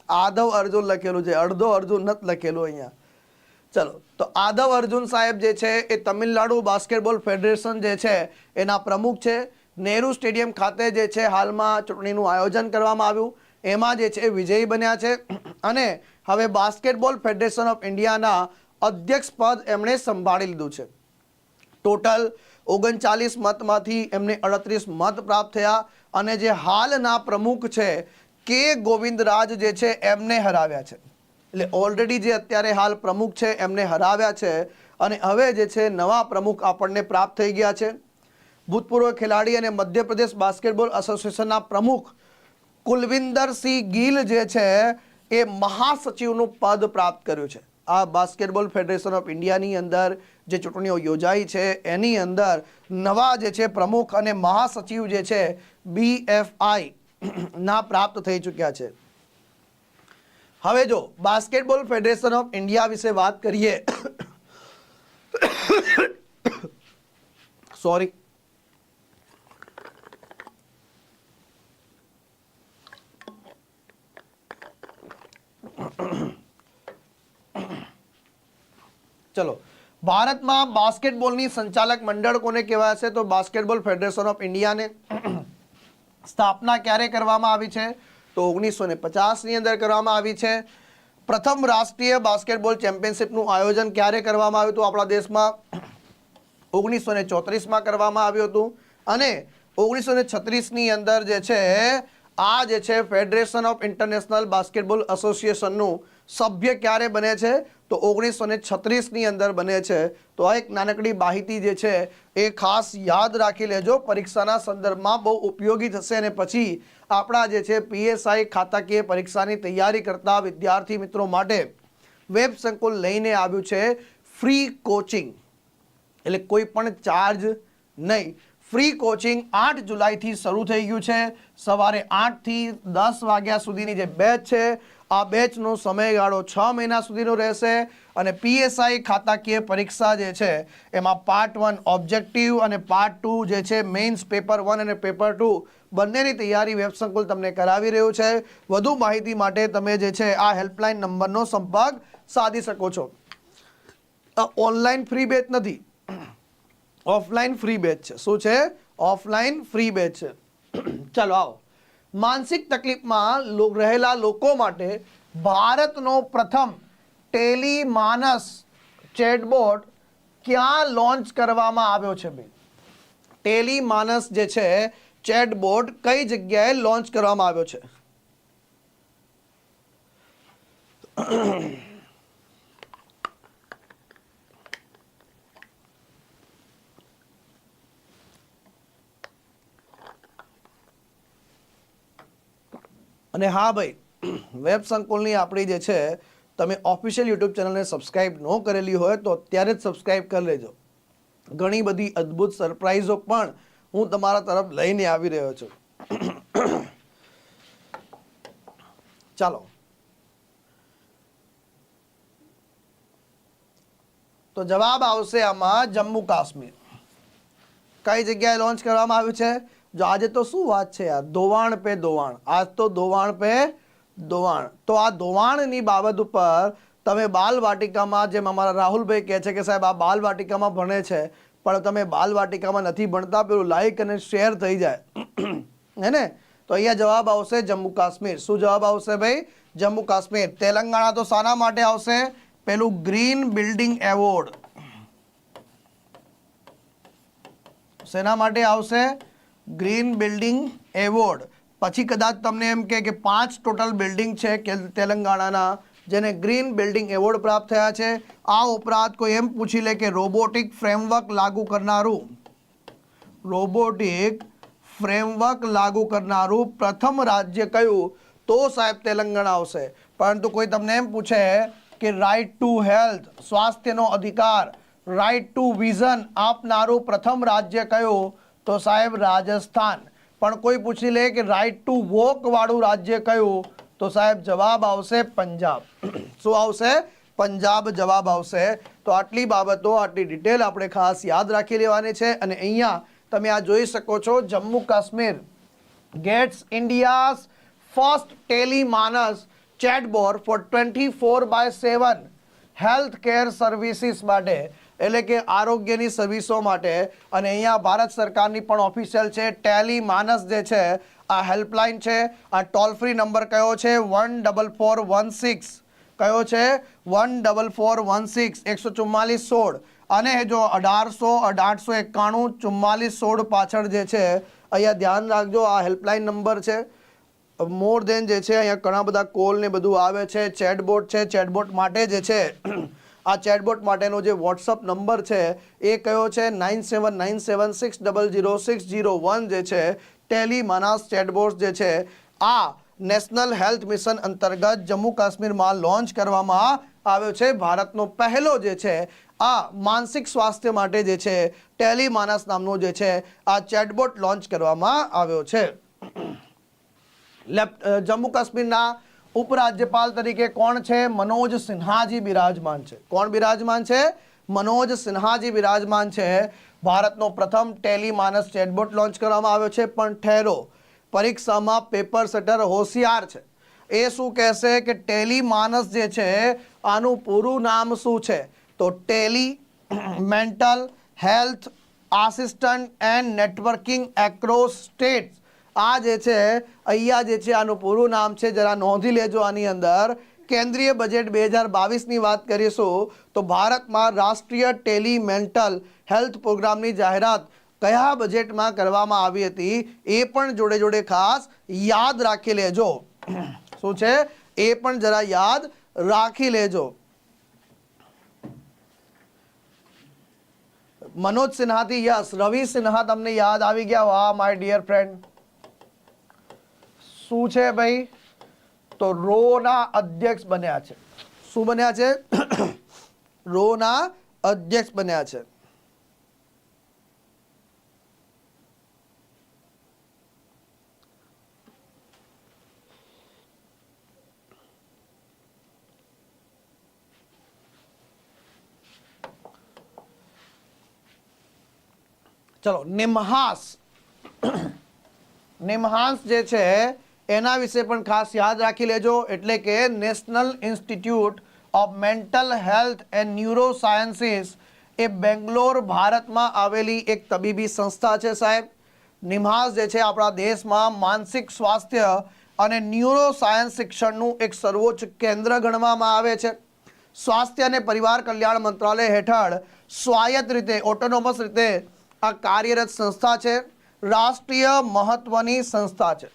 આધવ અર્જુન લખેલું છે, અડધો અર્જુન નથી લખેલું અહીંયા. ચલો, તો આધવ અર્જુન સાહેબ જે છે એ તમિલનાડુ બાસ્કેટબોલ ફેડરેશન જે છે એના પ્રમુખ છે. નહેરુ સ્ટેડિયમ ખાતે જે છે હાલમાં ચૂંટણીનું આયોજન કરવામાં આવ્યું, એમાં જે છે વિજયી બન્યા છે અને હવે બાસ્કેટબોલ ફેડરેશન ઓફ ઇન્ડિયાના અધ્યક્ષ પદ એમણે સંભાળી લીધું છે. ટોટલ 39 મતમાંથી એમને 38 મત પ્રાપ્ત થયા અને જે હાલના પ્રમુખ છે કે ગોવિંદરાજ જે છે એમને હરાવ્યા છે. એટલે ઓલરેડી જે અત્યારે હાલ પ્રમુખ છે એમને હરાવ્યા છે અને હવે જે છે નવા પ્રમુખ આપણને પ્રાપ્ત થઈ ગયા છે. ભૂતપૂર્વ ખેલાડી અને મધ્યપ્રદેશ બાસ્કેટબોલ એસોસિએશનના પ્રમુખ કુલવિંદરસિંહ ગિલ જે છે એ મહાસચિવનું પદ પ્રાપ્ત કર્યું છે. આ બાસ્કેટબોલ ફેડરેશન ઓફ ઇન્ડિયાની અંદર જે ચૂંટણીઓ યોજાઈ છે એની અંદર નવા જે છે પ્રમુખ અને મહાસચિવ જે છે BFI ના પ્રાપ્ત થઈ ચૂક્યા છે. હવે જો બાસ્કેટબોલ ફેડરેશન ઓફ ઇન્ડિયા વિશે વાત કરીએ, સોરી, ચલો, ભારતમાં બાસ્કેટબોલની સંચાલક મંડળ કોને કહેવાય છે? તો બાસ્કેટબોલ ફેડરેશન ઓફ ઇન્ડિયાને સ્થાપના ક્યારે કરવામાં આવી છે? તો 1950ની અંદર કરવામાં આવી છે. પ્રથમ રાષ્ટ્રીય બાસ્કેટબોલ ચેમ્પિયનશિપનું આયોજન ક્યારે કરવામાં આવ્યું હતું આપણા દેશમાં? 1934માં કરવામાં આવ્યું હતું અને 1936ની અંદર જે છે આ જે છે ફેડરેશન ઓફ ઇન્ટરનેશનલ બાસ્કેટબોલ એસોસિએશનનું સભ્ય ક્યારે બને છે? તો 1936ની અંદર બને છે. તો આ એક નાનકડી માહિતી જે છે એ ખાસ યાદ રાખી લેજો, પરીક્ષાના સંદર્ભમાં બહુ ઉપયોગી થશે. અને પછી આપણા જે છે PSI ખાતાકીય પરીક્ષાની તૈયારી કરતા વિદ્યાર્થી મિત્રો માટે વેબ સંકુલ લઈને આવ્યું છે ફ્રી કોચિંગ, એટલે કોઈ પણ ચાર્જ નહીં. ફ્રી કોચિંગ 8 જુલાઈથી શરૂ થઈ ગયું છે. સવારે 8 થી 10 વાગ્યા સુધીની જે બેચ છે, આ બેચનો સમયગાળો 6 મહિના સુધીનો રહેશે અને PSI ખાતાકીય પરીક્ષા જે છે એમાં પાર્ટ 1 ઓબ્જેક્ટિવ અને પાર્ટ 2 જે છે મેઇન્સ પેપર 1 અને પેપર 2 બંનેની તૈયારી વેબ સંકુલ તમને કરાવી રહ્યું છે. વધુ માહિતી માટે તમે જે છે આ હેલ્પલાઇન નંબરનો સંપર્ક સાધી શકો છો. ઓનલાઈન ફ્રી બેચ નથી, ઓફલાઈન ફ્રી બેચ છે. શું છે? ઓફલાઈન ફ્રી બેચ છે. ચાલો આવો, માનસિક તકલીફમાં રહેલા લોકો માટે ભારતનો પ્રથમ ટેલિમાનસ ચેટબોટ ક્યાં લોન્ચ કરવામાં આવ્યો છે? ભાઈ, ટેલિમાનસ જે છે ચેટબોટ કઈ જગ્યાએ લોન્ચ કરવામાં આવ્યો છે? અને હા ભાઈ, વેબ સંકુલની આપણી જે છે તમે ઓફિશિયલ યુટ્યુબ ચેનલને સબસ્ક્રાઇબ ન કરેલી હોય તો અત્યારે જ સબસ્ક્રાઇબ કરી લેજો. ઘણી બધી અદ્ભુત સરપ્રાઈઝો પણ હું તમારા તરફ લઈને આવી રહ્યો છું. ચાલો, તો જવાબ આવશે આમાં જમ્મુ કાશ્મીર. કઈ જગ્યાએ લોન્ચ કરવામાં આવ્યું છે? જો આજે તો શું વાત છે યાર, ધોવાણ પે ધોવાણ, આજ તો ધોવાણ પે ધોવાણ. તો આ ધોવાણની બાબત ઉપર તમે બાલ વાટિકામાં, જેમ અમારા રાહુલભાઈ કહે છે કે સાહેબ આ બાલ વાટિકામાં ભણે છે, પણ તમે બાલ વાટિકામાં નથી ભણતા, પેલું લાઈક અને શેર થઈ જાય હે ને. તો અહીંયા જવાબ આવશે જમ્મુ કાશ્મીર. શું જવાબ આવશે ભાઈ? જમ્મુ કાશ્મીર. તેલંગાણા તો શાના માટે આવશે? પેલું ગ્રીન બિલ્ડિંગ એવોર્ડ. શેના માટે આવશે? Green building award. પછી કદાચ તમને એમ કે 5 ટોટલ બિલ્ડિંગ છે કે તેલંગાણાના જેને ગ્રીન બિલ્ડિંગ એવોર્ડ પ્રાપ્ત થયા છે. આ ઉપરાંત કોઈ એમ પૂછી લે કે રોબોટિક ફ્રેમવર્ક લાગુ કરનારું, રોબોટિક ફ્રેમવર્ક લાગુ કરનારું પ્રથમ રાજ્ય કયું? તો સાહેબ તેલંગાણા આવશે. પરંતુ કોઈ તમને એમ પૂછે કે રાઇટ ટુ હેલ્થ, સ્વાસ્થ્યનો અધિકાર, રાઇટ ટુ વિઝન આપનારું પ્રથમ રાજ્ય કયું? તો સાહેબ રાજસ્થાન. પણ કોઈ પૂછી લે કે રાઇટ ટુ વોક વાળું રાજ્ય કયું? તો સાહેબ જવાબ આવશે પંજાબ. શું આવશે? પંજાબ જવાબ આવશે. તો આટલી બાબતો, આટલી ડિટેલ આપણે ખાસ યાદ રાખી લેવાની છે. અને અહીંયા તમે આ જોઈ શકો છો, Jammu Kashmir gets India's first TeleMANAS chatbot for 24/7 health care services માટે, એટલે કે આરોગ્યની સર્વિસો માટે. અને અહીંયા ભારત સરકારની પણ ઓફિશિયલ છે ટેલિમાનસ જે છે, આ હેલ્પલાઇન છે. આ ટોલ ફ્રી નંબર કયો છે? 14416. કયો છે? 14416 144 16. અને જો 1800 891 44 16 પાછળ જે છે, અહીંયા ધ્યાન રાખજો, આ હેલ્પલાઇન નંબર છે. મોર દેન જે છે અહીંયા ઘણા બધા કોલ ને બધું આવે છે. ચેટબોટ છે, ચેટબોટ માટે જે છે આ ચેટબોટ માટેનો જે વોટ્સઅપ નંબર છે એ કયો છે? 9797600601 જે છે ટેલિમાનસ ચેટબોટ જે છે, આ નેશનલ હેલ્થ મિશન અંતર્ગત જમ્મુ કાશ્મીરમાં લોન્ચ કરવામાં આવ્યો છે. ભારતનો પહેલો જે છે આ માનસિક સ્વાસ્થ્ય માટે જે છે ટેલિમાનસ નામનો જે છે આ ચેટબોટ લોન્ચ કરવામાં આવ્યો છે. જમ્મુ કાશ્મીરના ઉપરાજ્યપાલ તરીકે કોણ છે? મનોજ સિન્હાજી બિરાજમાન છે. કોણ બિરાજમાન છે? મનોજ સિન્હાજી બિરાજમાન છે. ભારતનો પ્રથમ ટેલિમાનસ ચેટબોટ લોન્ચ કરવામાં આવ્યો છે. પણ ઠહેરો, પરીક્ષામાં પેપર સેટર હોશિયાર છે. એ શું કહેશે કે ટેલિમાનસ જે છે આનું પૂરું નામ શું છે? તો Tally mental health assistant and networking across states. આ જે છે અહીંયા જે છે આનું પૂરું નામ છે, જરા નોંધી લેજો. આની અંદર કેન્દ્રીય બજેટ 2022ની વાત કરીશું તો ભારતમાં રાષ્ટ્રીય ટેલી મેન્ટલ હેલ્થ પ્રોગ્રામની જાહેરાત કયા બજેટમાં કરવામાં આવી હતી એ પણ જોડે જોડે ખાસ યાદ રાખી લેજો. શું છે એ પણ જરા યાદ રાખી લેજો. મનોજ સિન્હાથી યસ, રવિ સિન્હા તમને યાદ આવી ગયા? વાહ માય ડિયર ફ્રેન્ડ. શું છે ભાઈ? તો રોના અધ્યક્ષ બન્યા છે. શું બન્યા છે? રોના અધ્યક્ષ બન્યા છે. ચલો, નિમહાંસ. નિમહાંસ જે છે એના વિશે પણ ખાસ યાદ રાખી લેજો. એટલે કે National Institute of Mental Health and neuro sciences એ બેંગ્લોર ભારતમાં આવેલી એક તબીબી સંસ્થા છે સાહેબ. નિમહાંસ જે છે આપણા દેશમાં માનસિક સ્વાસ્થ્ય અને ન્યુરો સાયન્સ શિક્ષણનું એક સર્વોચ્ચ કેન્દ્ર ગણવામાં આવે છે. સ્વાસ્થ્ય અને પરિવાર કલ્યાણ મંત્રાલય હેઠળ સ્વાયત્ત રીતે, ઓટોનોમસ રીતે આ કાર્યરત સંસ્થા છે. રાષ્ટ્રીય મહત્વની સંસ્થા છે.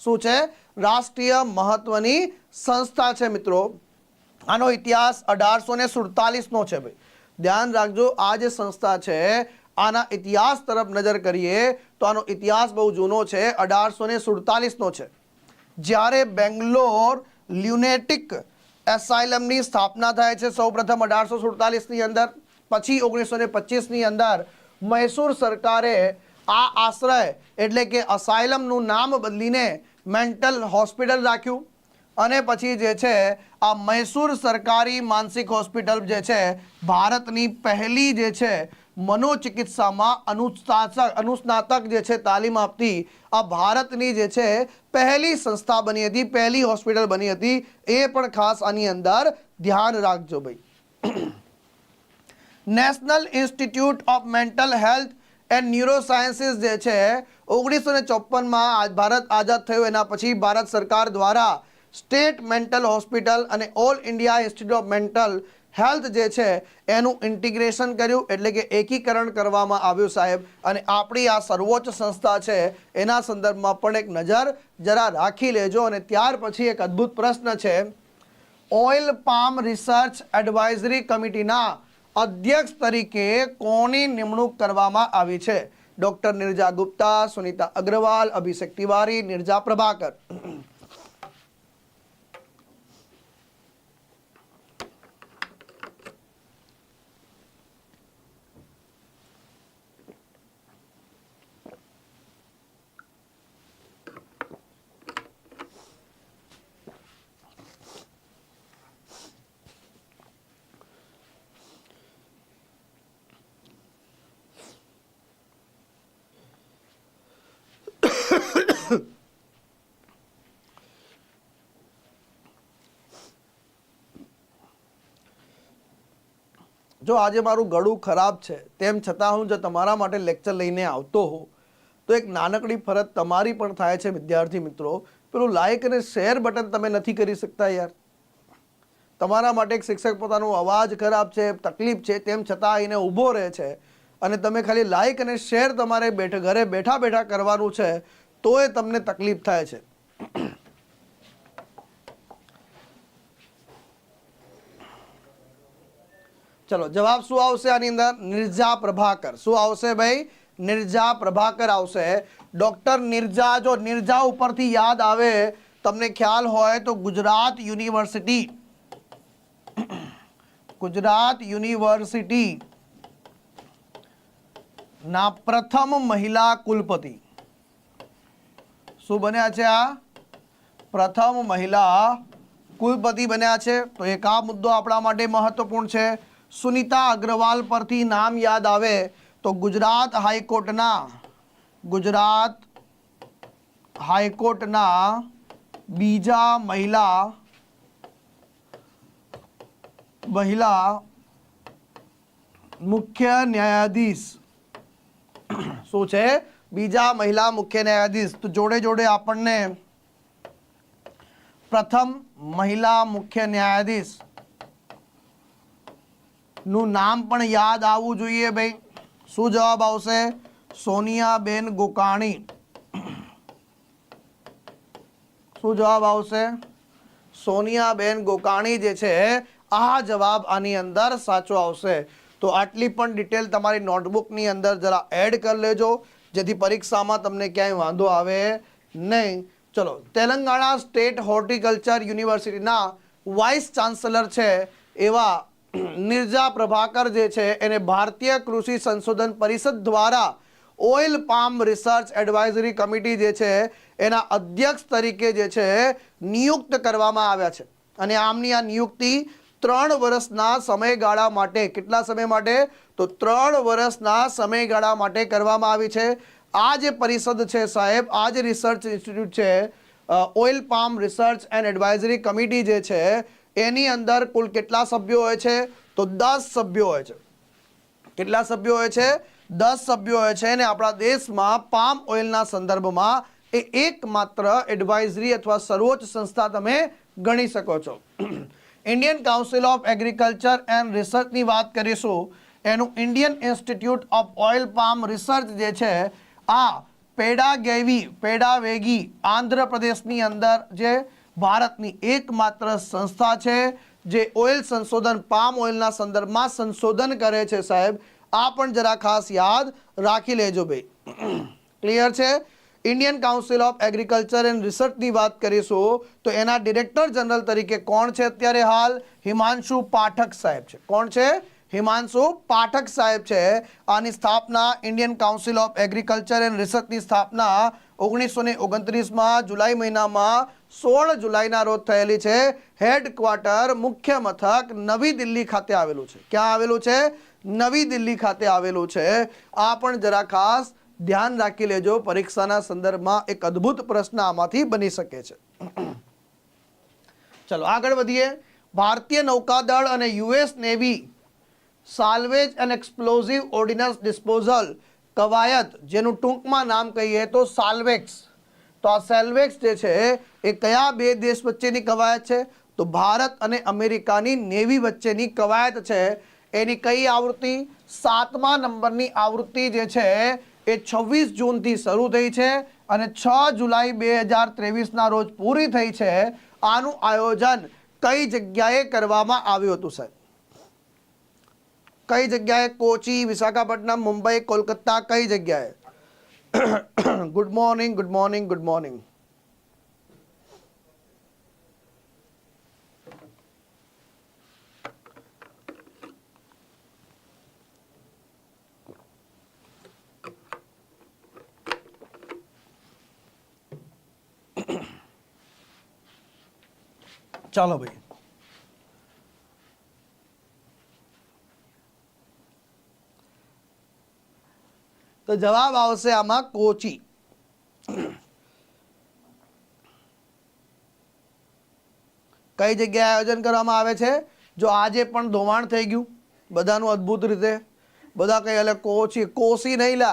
શું છે? રાષ્ટ્રીય મહત્વની સંસ્થા છે મિત્રો. આનો ઇતિહાસ 1847નો છે ભાઈ. ધ્યાન રાખજો, આ જે સંસ્થા છે આના ઇતિહાસ તરફ નજર કરીએ તો આનો ઇતિહાસ બહુ જૂનો છે. 1847નો છે, જ્યારે બેંગ્લોર લ્યુનેટિક એસાઇલમની સ્થાપના થાય છે સૌપ્રથમ 1847ની અંદર. પછી 1925ની અંદર મૈસૂર સરકારે આ આશ્રય એટલે કે અસાઇલમનું નામ બદલીને મેન્ટલ હોસ્પિટલ રાખ્યું. અને પછી જે છે આ મૈસૂર સરકારી માનસિક હોસ્પિટલ જે છે ભારતની પહેલી જે છે મનોચિકિત્સામાં અનુસ્નાતક જે છે તાલીમ આપતી આ ભારતની જે છે પહેલી સંસ્થા બની હતી, પહેલી હોસ્પિટલ બની હતી. એ પણ ખાસ આની અંદર ધ્યાન રાખજો ભાઈ. National Institute of Mental Health and Neurosciences જે છે 1954માં ભારત આઝાદ થયું એના પછી ભારત સરકાર દ્વારા સ્ટેટ મેન્ટલ હોસ્પિટલ અને all India institute of Mental health જે છે એનું ઇન્ટિગ્રેશન કર્યું, એટલે કે એકીકરણ કરવામાં આવ્યું સાહેબ. અને આપણી આ સર્વોચ્ચ સંસ્થા છે એના સંદર્ભમાં પણ એક નજર જરા રાખી લેજો. અને ત્યાર પછી એક અદ્ભુત પ્રશ્ન છે, ઓઇલ પામ રિસર્ચ એડવાઇઝરી કમિટીના અધ્યક્ષ તરીકે કોની નિમણૂક કરવામાં આવી છે? ડોક્ટર નિર્જા ગુપ્તા, સુનીતા અગ્રવાલ, અભિષેક તિવારી, નિર્જા પ્રભાકર. જો આજે મારું ગળું ખરાબ છે તેમ છતાં હું જો તમારા માટે લેક્ચર લઈને આવતો હોઉં તો એક નાનકડી ફરજ તમારી પણ થાય છે વિદ્યાર્થી મિત્રો. પેલું લાઈક અને શેર બટન તમે નથી કરી શકતા યાર. તમારા માટે એક શિક્ષક પોતાનો અવાજ ખરાબ છે, તકલીફ છે, તેમ છતાં આવીને ઊભો રહે છે અને તમે ખાલી લાઈક અને શેર તમારે ઘરે બેઠા બેઠા કરવાનું છે તોય તમને તકલીફ થાય છે. ચલો જવાબ શું આવશે આની અંદર? નિર્જા પ્રભાકર. શું આવશે ભાઈ? નિર્જા પ્રભાકર આવશે. ડોક્ટર નિર્જા, જો નિર્જા ઉપરથી યાદ આવે તમને ખ્યાલ હોય તો ગુજરાત યુનિવર્સિટી ના પ્રથમ મહિલા કુલપતિ. શું બન્યા છે? આ પ્રથમ મહિલા કુલપતિ બન્યા છે. તો એક આ મુદ્દો આપણા માટે મહત્વપૂર્ણ છે. સુનીતા અગ્રવાલ પરથી નામ યાદ આવે તો ગુજરાત હાઈકોર્ટના બીજા મહિલા મુખ્ય ન્યાયાધીશ. શું છે? બીજા મહિલા મુખ્ય ન્યાયાધીશ. તો જોડે જોડે આપણને પ્રથમ મહિલા મુખ્ય ન્યાયાધીશ નું નામ પણ યાદ આવવું જોઈએ ભાઈ. શું જવાબ આવશે? સોનિયાબેન ગોકાણી. શું જવાબ આવશે? સોનિયાબેન ગોકાણી જે છે આ જવાબ આની અંદર સાચો આવશે. તો આટલી પણ ડિટેલ તમારી નોટબુકની અંદર જરા એડ કરી લેજો જેથી પરીક્ષામાં તમને ક્યાંય વાંધો આવે નહીં. ચલો, તેલંગાણા સ્ટેટ હોર્ટિકલ્ચર યુનિવર્સિટીના વાઇસ ચાન્સલર છે એવા નિર્જા પ્રભાકર જે છે એને ભારતીય કૃષિ સંશોધન પરિષદ દ્વારા oil Palm research advisory committee જે છે એના અધ્યક્ષ તરીકે જે છે નિયુક્ત કરવામાં આવ્યા છે. અને આમની આ નિયુક્તિ 3 વર્ષના સમયગાળા માટે, કેટલા સમય માટે? તો 3 વર્ષના સમયગાળા માટે કરવામાં આવી છે. આ જે પરિષદ છે સાહેબ, આ જે રિસર્ચ ઇન્સ્ટિટ્યૂટ છે oil Palm research and advisory committee જે છે એની અંદર કુલ કેટલા સભ્યો હોય છે? તો 10 સભ્યો હોય છે. કેટલા સભ્યો હોય છે? 10 સભ્યો હોય છે. અને આપણા દેશમાં પામ ઓઇલના સંદર્ભમાં એ એકમાત્ર એડવાઇઝરી અથવા સર્વોચ્ચ સંસ્થા તમે ગણી શકો છો. Indian Council of Agriculture and રિસર્ચની વાત કરીશું. એનું Indian Institute of Oil Palm Research જે છે આ પેડાવેગી આંધ્રપ્રદેશની અંદર જે ભારતની એકમાત્ર સંસ્થા છે જે ઓઇલ સંશોધન, પામ ઓઇલના સંદર્ભમાં સંશોધન કરે છે સાહેબ. આ પણ જરા ખાસ યાદ રાખી લેજો ભાઈ. ક્લિયર છે? Indian Council of Agriculture and રિસર્ચની વાત કરીશું તો એના ડિરેક્ટર જનરલ તરીકે કોણ છે અત્યારે હાલ? હિમાંશુ પાઠક સાહેબ છે. કોણ છે? હિમાંશુ પાઠક સાહેબ છે. આની સ્થાપના Indian Council of Agriculture and રિસર્ચની સ્થાપના 1929 जुलाई महीना में 16 जुलाई रोज थयेली छे। हेडक्वार्टर मुख्य मथक नवी दिल्ली खाते आवेलू छे। क्या आवेलू छे? नवी दिल्ली खाते आवेलू छे। आ पण जरा खास ध्यान राखी लेजो, परीक्षाना संदर्भमां एक अद्भुत प्रश्न आमांथी बनी शके छे। चलो आगळ वधीए। भारतीय नौकादळ अने US navy salvage and explosive ordnance disposal कवायत, जेनुं टूंकमां नाम कहीए तो साल्वेक्स। तो आ साल्वेक्स जे छे ए कया बे देश वच्चेनी कवायत छे? तो भारत अने अमेरिकानी नेवी वच्चेनी कवायत छे। एनी कई आवृत्ति? 7मा नंबरनी आवृत्ति जे छे ए 26 जून थी शरू थई छे अने 6 जुलाई 2023 ना रोज पूरी थई छे। आनुं आयोजन कई जग्याए करवामां आव्युं हतुं साहेब? कई जग्याए? कोची, विशाखापट्टनम, मुंबई, कोलकाता, कई जग्याए? Good morning, good morning, good morning. चलो भाई, तो जवाब आवशे आमां कोची। कई जग्याए आयोजन करवामां आवे छे? जो आजे पण धोवाण थई गयुं बधानुं अद्भुत रीते। बधा कहे એટલે कोची, कोसी नहीं ला,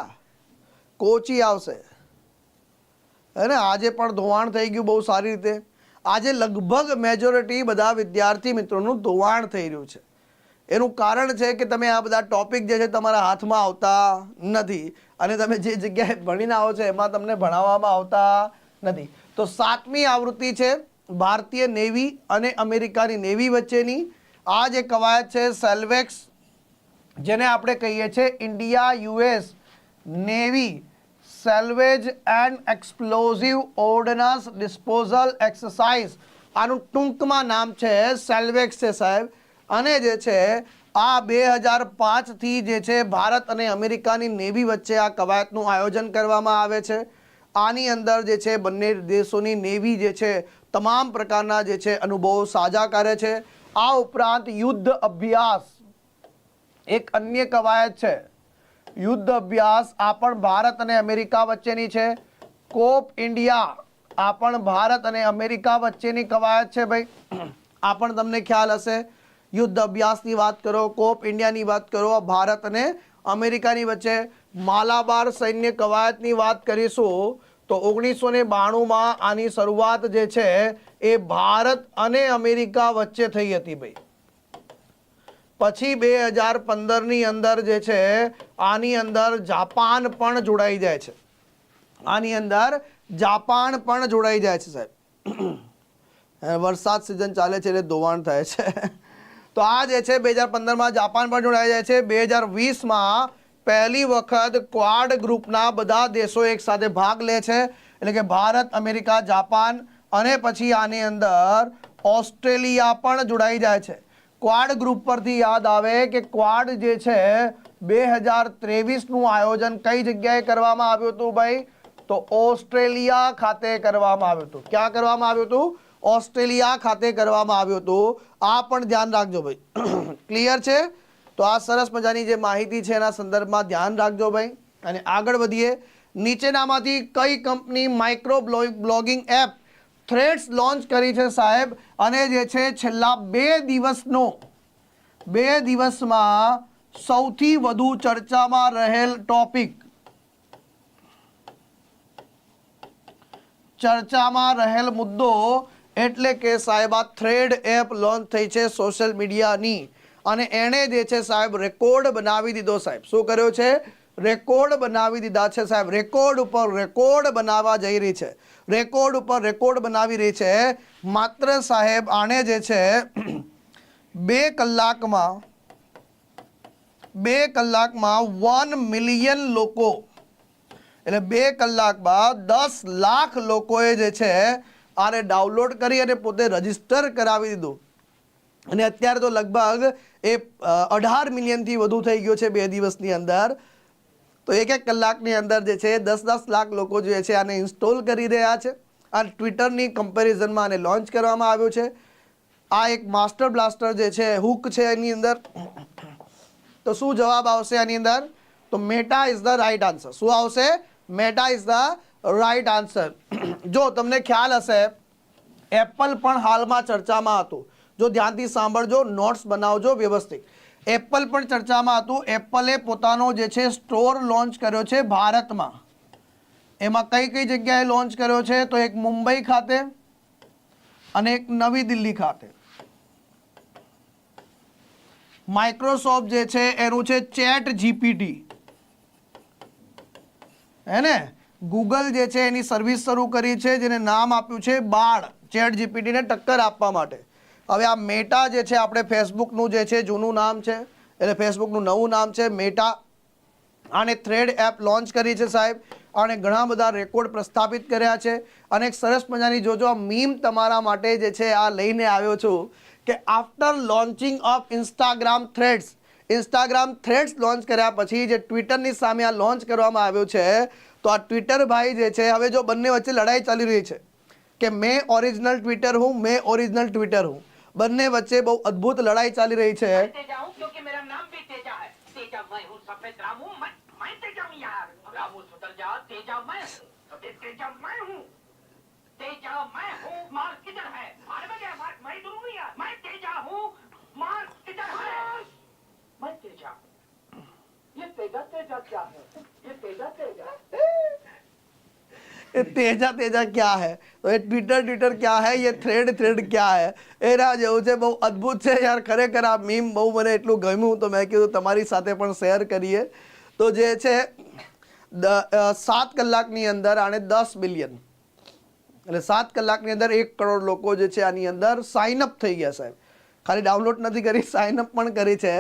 कोची आवशे। है ने? आजे पण धोवाण थई गयुं बहु सारी रीते। આજે લગભગ મેજોરિટી બધા વિદ્યાર્થી મિત્રોનું ધોવાણ થઈ રહ્યું છે। એનું કારણ છે કે તમે આ બધા ટોપિક જે છે તમારા હાથમાં આવતા નથી અને તમે જે જગ્યાએ ભણીને આવો છો એમાં તમને ભણાવવામાં આવતા નથી। તો 7મી આવૃત્તિ છે ભારતીય નેવી અને અમેરિકાની નેવી વચ્ચેની। આ જે કવાયત છે સેલ્વેક્સ, જેને આપણે કહીએ છીએ India US navy salvage and explosive ordnance disposal exercise, આનું ટૂંકમાં નામ છે સેલ્વેક્સ છે સાહેબ। અને જે છે આ 2005 થી જે છે ભારત અને અમેરિકાની નેવી વચ્ચે આ કવાયતનું આયોજન કરવામાં આવે છે। આની અંદર જે છે બંને દેશોની નેવી જે છે તમામ પ્રકારના જે છે અનુભવો સાझा કરે છે। આ ઉપરાંત યુદ્ધ અભ્યાસ એક અન્ય કવાયત છે। युद्ध अभ्यास आपण भारत अने अमेरिका वच्चेनी छे। कोप इंडिया आपण भारत अने अमेरिका वच्चेनी कवायत छे भाई। आपण तमने ख्याल हशे, युद्ध अभ्यासनी वात करो, कोप इंडियानी वात करो, भारत अने अमेरिकानी वच्चे मालाबार सैन्य कवायतनी वात करीशुं तो 1992 मां आनी शरूआत जे छे ए भारत अने अमेरिका वच्चे थई हती भाई। પછી 2015 ની અંદર જે છે આની અંદર જાપાન પણ જોડાઈ જાય છે। આની અંદર જાપાન પણ જોડાઈ જાય છે સાહેબ। વરસાદ સિઝન ચાલે છે એટલે ધોવાણ થાય છે। તો આ જે છે 2015 માં જાપાન પણ જોડાઈ જાય છે। 2020 માં પહેલી વખત ક્વાડ ગ્રુપના બધા દેશો એક સાથે ભાગ લે છે, એટલે કે ભારત, અમેરિકા, જાપાન અને પછી આની અંદર ઓસ્ટ્રેલિયા પણ જોડાઈ જાય છે। क्वाड ग्रुप पर थी याद आवे कि क्वाड जे छे 2023 નું આયોજન કઈ જગ્યાએ કરવામાં આવ્યું હતું ભાઈ? તો ઓસ્ટ્રેલિયા ખાતે કરવામાં આવ્યું હતું। ક્યાં કરવામાં આવ્યું હતું? ઓસ્ટ્રેલિયા ખાતે કરવામાં આવ્યું હતું। આ પણ ધ્યાન રાખજો ભાઈ। ક્લિયર છે? તો આ સરસ મજાની જે માહિતી છે એના સંદર્ભમાં ધ્યાન રાખજો ભાઈ। અને આગળ વધીએ। નીચેનામાંથી કઈ company micro blogging app threads launch કરી છે સાહેબ? અને જે છે છેલ્લા 2 દિવસમાં સૌથી વધુ ચર્ચામાં રહેલ ટોપિક, ચર્ચામાં રહેલ મુદ્દો એટલે કે સાહેબ આ થ્રેડ એપ લોન્ચ થઈ છે સોશિયલ મીડિયાની અને એણે જે છે સાહેબ રેકોર્ડ બનાવી દીધો સાહેબ। શું કર્યો છે? રેકોર્ડ બનાવી દીધા છે સાહેબ। રેકોર્ડ ઉપર રેકોર્ડ બનાવવા જઈ રહી છે, રેકોર્ડ ઉપર રેકોર્ડ બનાવી રહી છે। માત્ર સાહેબ આને જે છે 2 કલાકમાં 1 મિલિયન લોકો, એટલે 2 કલાકમાં 10 લાખ લોકોએ જે છે આને ડાઉનલોડ કરી અને પોતે રજીસ્ટર કરાવી દીધું અને અત્યારે તો લગભગ એ 18 મિલિયનથી વધુ થઈ ગયો છે 2 દિવસની અંદર। તો એક કલાકની અંદર જે છે 10-10 લાખ લોકો જે છે આને ઇન્સ્ટોલ કરી રહ્યા છે. આ ટ્વિટરની કમ્પેરિઝનમાં આને લોન્ચ કરવામાં આવ્યું છે. આ એક માસ્ટર બ્લાસ્ટર જે છે હુક છે એની અંદર. તો શું જવાબ આવશે આની અંદર? તો meta is the right answer. શું આવશે? Meta is the right answer. જો તમને ખ્યાલ હશે, એપલ પણ હાલમાં ચર્ચામાં હતું. જો ધ્યાનથી સાંભળજો, નોટ્સ બનાવજો વ્યવસ્થિત. એપલ પણ ચર્ચામાં હતું. એપલે પોતાનો જે છે સ્ટોર લોન્ચ કર્યો છે ભારતમાં. એમાં કઈ કઈ જગ્યાએ લોન્ચ કર્યો છે? તો એક મુંબઈ ખાતે અને એક નવી દિલ્હી ખાતે. માઇક્રોસોફ્ટ જે છે એનું છે ચેટ જીપીટી, હે ને. ગૂગલ જે છે એની સર્વિસ શરૂ કરી છે જેને નામ આપ્યું છે બાળ, ચેટ જીપીટીને ટક્કર આપવા માટે. હવે આ મેટા જે છે આપણે ફેસબુકનું જે છે જૂનું નામ છે, એટલે ફેસબુકનું નવું નામ છે મેટા. આને થ્રેડ એપ લોન્ચ કરી છે સાહેબ. અને ઘણા બધા રેકોર્ડ પ્રસ્થાપિત કર્યા છે. અને એક સરસ મજાની જોજો આ મીમ તમારા માટે જે છે આ લઈને આવ્યો છું કે after launching of Instagram threads launch કર્યા પછી જે ટ્વિટરની સામે આ લોન્ચ કરવામાં આવ્યું છે, તો આ ટ્વિટર ભાઈ જે છે, હવે જો બંને વચ્ચે લડાઈ ચાલી રહી છે કે મેં ઓરિજિનલ ટ્વિટર હું, બંને વચ્ચે બહુ અદ્ભુત લડાઈ ચાલી રહી છે. ये तेजा क्या है, तो ये ट्विटर क्या है, ये थ्रेड क्या है, એના જેવું છે. બહુ અદ્ભુત છે યાર, ખરેખર આ મીમ બહુ મને એટલું ગમ્યું તો મેં કીધું તમારી સાથે પણ શેર કરીએ. તો જે છે 7 કલાકની અંદર આને 10 બિલિયન, એટલે 7 કલાકની અંદર 1 કરોડ લોકો જે છે આની અંદર સાઇન અપ થઈ ગયા સાહેબ. ખાલી ડાઉનલોડ નથી કરી, સાઇન અપ પણ કરી છે.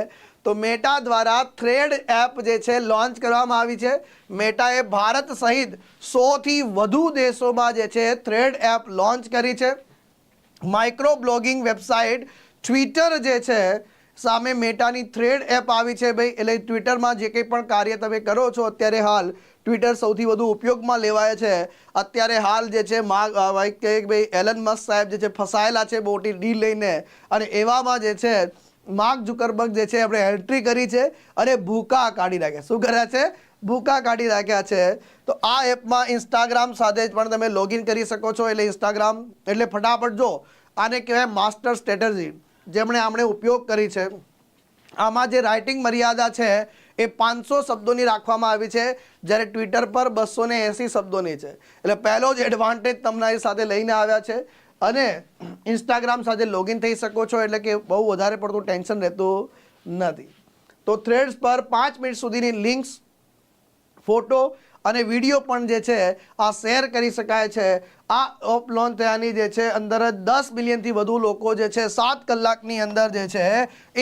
તો મેટા દ્વારા થ્રેડ એપ જે છે લોન્ચ કરવામાં આવી છે. મેટાએ ભારત સહિત 100થી વધુ દેશોમાં જે છે થ્રેડ એપ લોન્ચ કરી છે. માઇક્રો બ્લોગિંગ વેબસાઇટ ટ્વિટર જે છે સામે મેટાની થ્રેડ એપ આવી છે ભાઈ. એટલે ટ્વિટરમાં જે કંઈ પણ કાર્ય તમે કરો છો અત્યારે હાલ ટ્વિટર સૌથી વધુ ઉપયોગમાં લેવાય છે. અત્યારે હાલ જે છે ભાઈ એલન મસ્ક સાહેબ જે છે ફસાયેલા છે મોટી ડીલ લઈને, અને એવામાં જે છે માર્ક ઝુકરબર્ગ જે છે આપણે એન્ટ્રી કરી છે અને ભૂકા કાઢી નાખ્યા. શું કર્યા છે? ભૂકા કાઢી નાખ્યા છે. તો આ એપમાં ઇન્સ્ટાગ્રામ સાથે પણ તમે લોગિન કરી શકો છો. એટલે ઇન્સ્ટાગ્રામ એટલે ફટાફટ જો આને કહેવાય માસ્ટર સ્ટ્રેટેજી, જેમણે આમણે ઉપયોગ કરી છે. આમાં જે રાઇટિંગ મર્યાદા છે એ 500 શબ્દોની રાખવામાં આવી છે, જ્યારે ટ્વિટર પર 280 શબ્દોની છે. એટલે પહેલો જ એડવાન્ટેજ તમારી સાથે લઈને આવ્યા છે. અને ઇન્સ્ટાગ્રામ સાથે લોગિન થઈ શકો છો, એટલે કે બહુ વધારે પડતું ટેન્શન રહેતું નથી. તો થ્રેડ્સ પર 5 મિનિટ સુધીની લિંક્સ, ફોટો અને વિડીયો પણ જે છે આ શેર કરી શકાય છે. આ એપ લોન્ચ થયાની જે છે અંદર જ 10 મિલિયનથી વધુ લોકો જે છે 7 કલાકની અંદર જે છે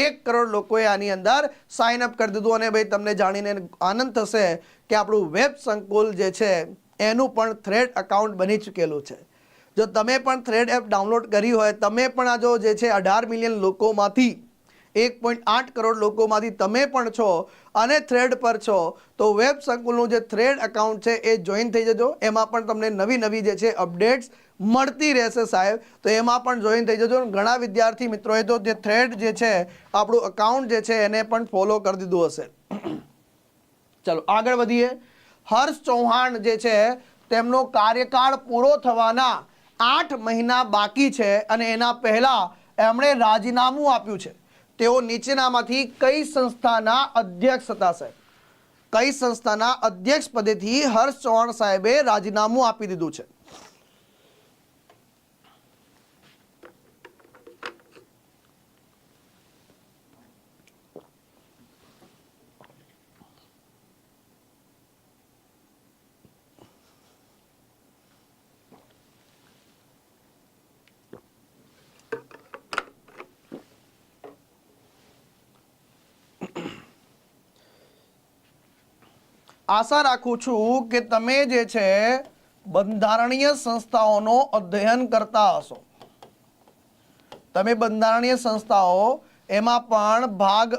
1 કરોડ લોકોએ આની અંદર સાઇન અપ કરી દીધું. અને ભાઈ તમને જાણીને આનંદ થશે કે આપણું વેબ સંકુલ જે છે એનું પણ થ્રેડ અકાઉન્ટ બની ચૂકેલું છે. જો તમે પણ થ્રેડ એપ ડાઉનલોડ કરી હોય, તમે પણ આ જો જે છે 18 મિલિયન લોકોમાંથી 1.8 કરોડ લોકોમાંથી તમે પણ છો અને થ્રેડ પર છો, તો વેબ સંકુલનું જે થ્રેડ અકાઉન્ટ છે એ જોઈન થઈ જજો. એમાં પણ તમને નવી નવી જે છે અપડેટ્સ મળતી રહેશે સાહેબ. તો એમાં પણ જોઈન થઈ જજો. ઘણા વિદ્યાર્થી મિત્રોએ તો જે થ્રેડ જે છે આપણું અકાઉન્ટ જે છે એને પણ ફોલો કરી દીધું હશે. ચલો આગળ વધીએ. હર્ષ ચૌહાણ જે છે તેમનો કાર્યકાળ પૂરો થવાના 8 મહિના બાકી છે અને એના પહેલા એમણે રાજીનામું આપ્યું છે. તેઓ નીચેનામાંથી કઈ સંસ્થાના અધ્યક્ષ હતા સાહેબ? કઈ સંસ્થાના અધ્યક્ષ પદેથી હર્ષ ચૌહાણ સાહેબે રાજીનામું આપી દીધું છે? આશા રાખું છું કે તમે જે છે બંધારણીય સંસ્થાઓનો અધ્યયન કરતા હશો. તમે બંધારણીય સંસ્થાઓ એમાં પણ ભાગ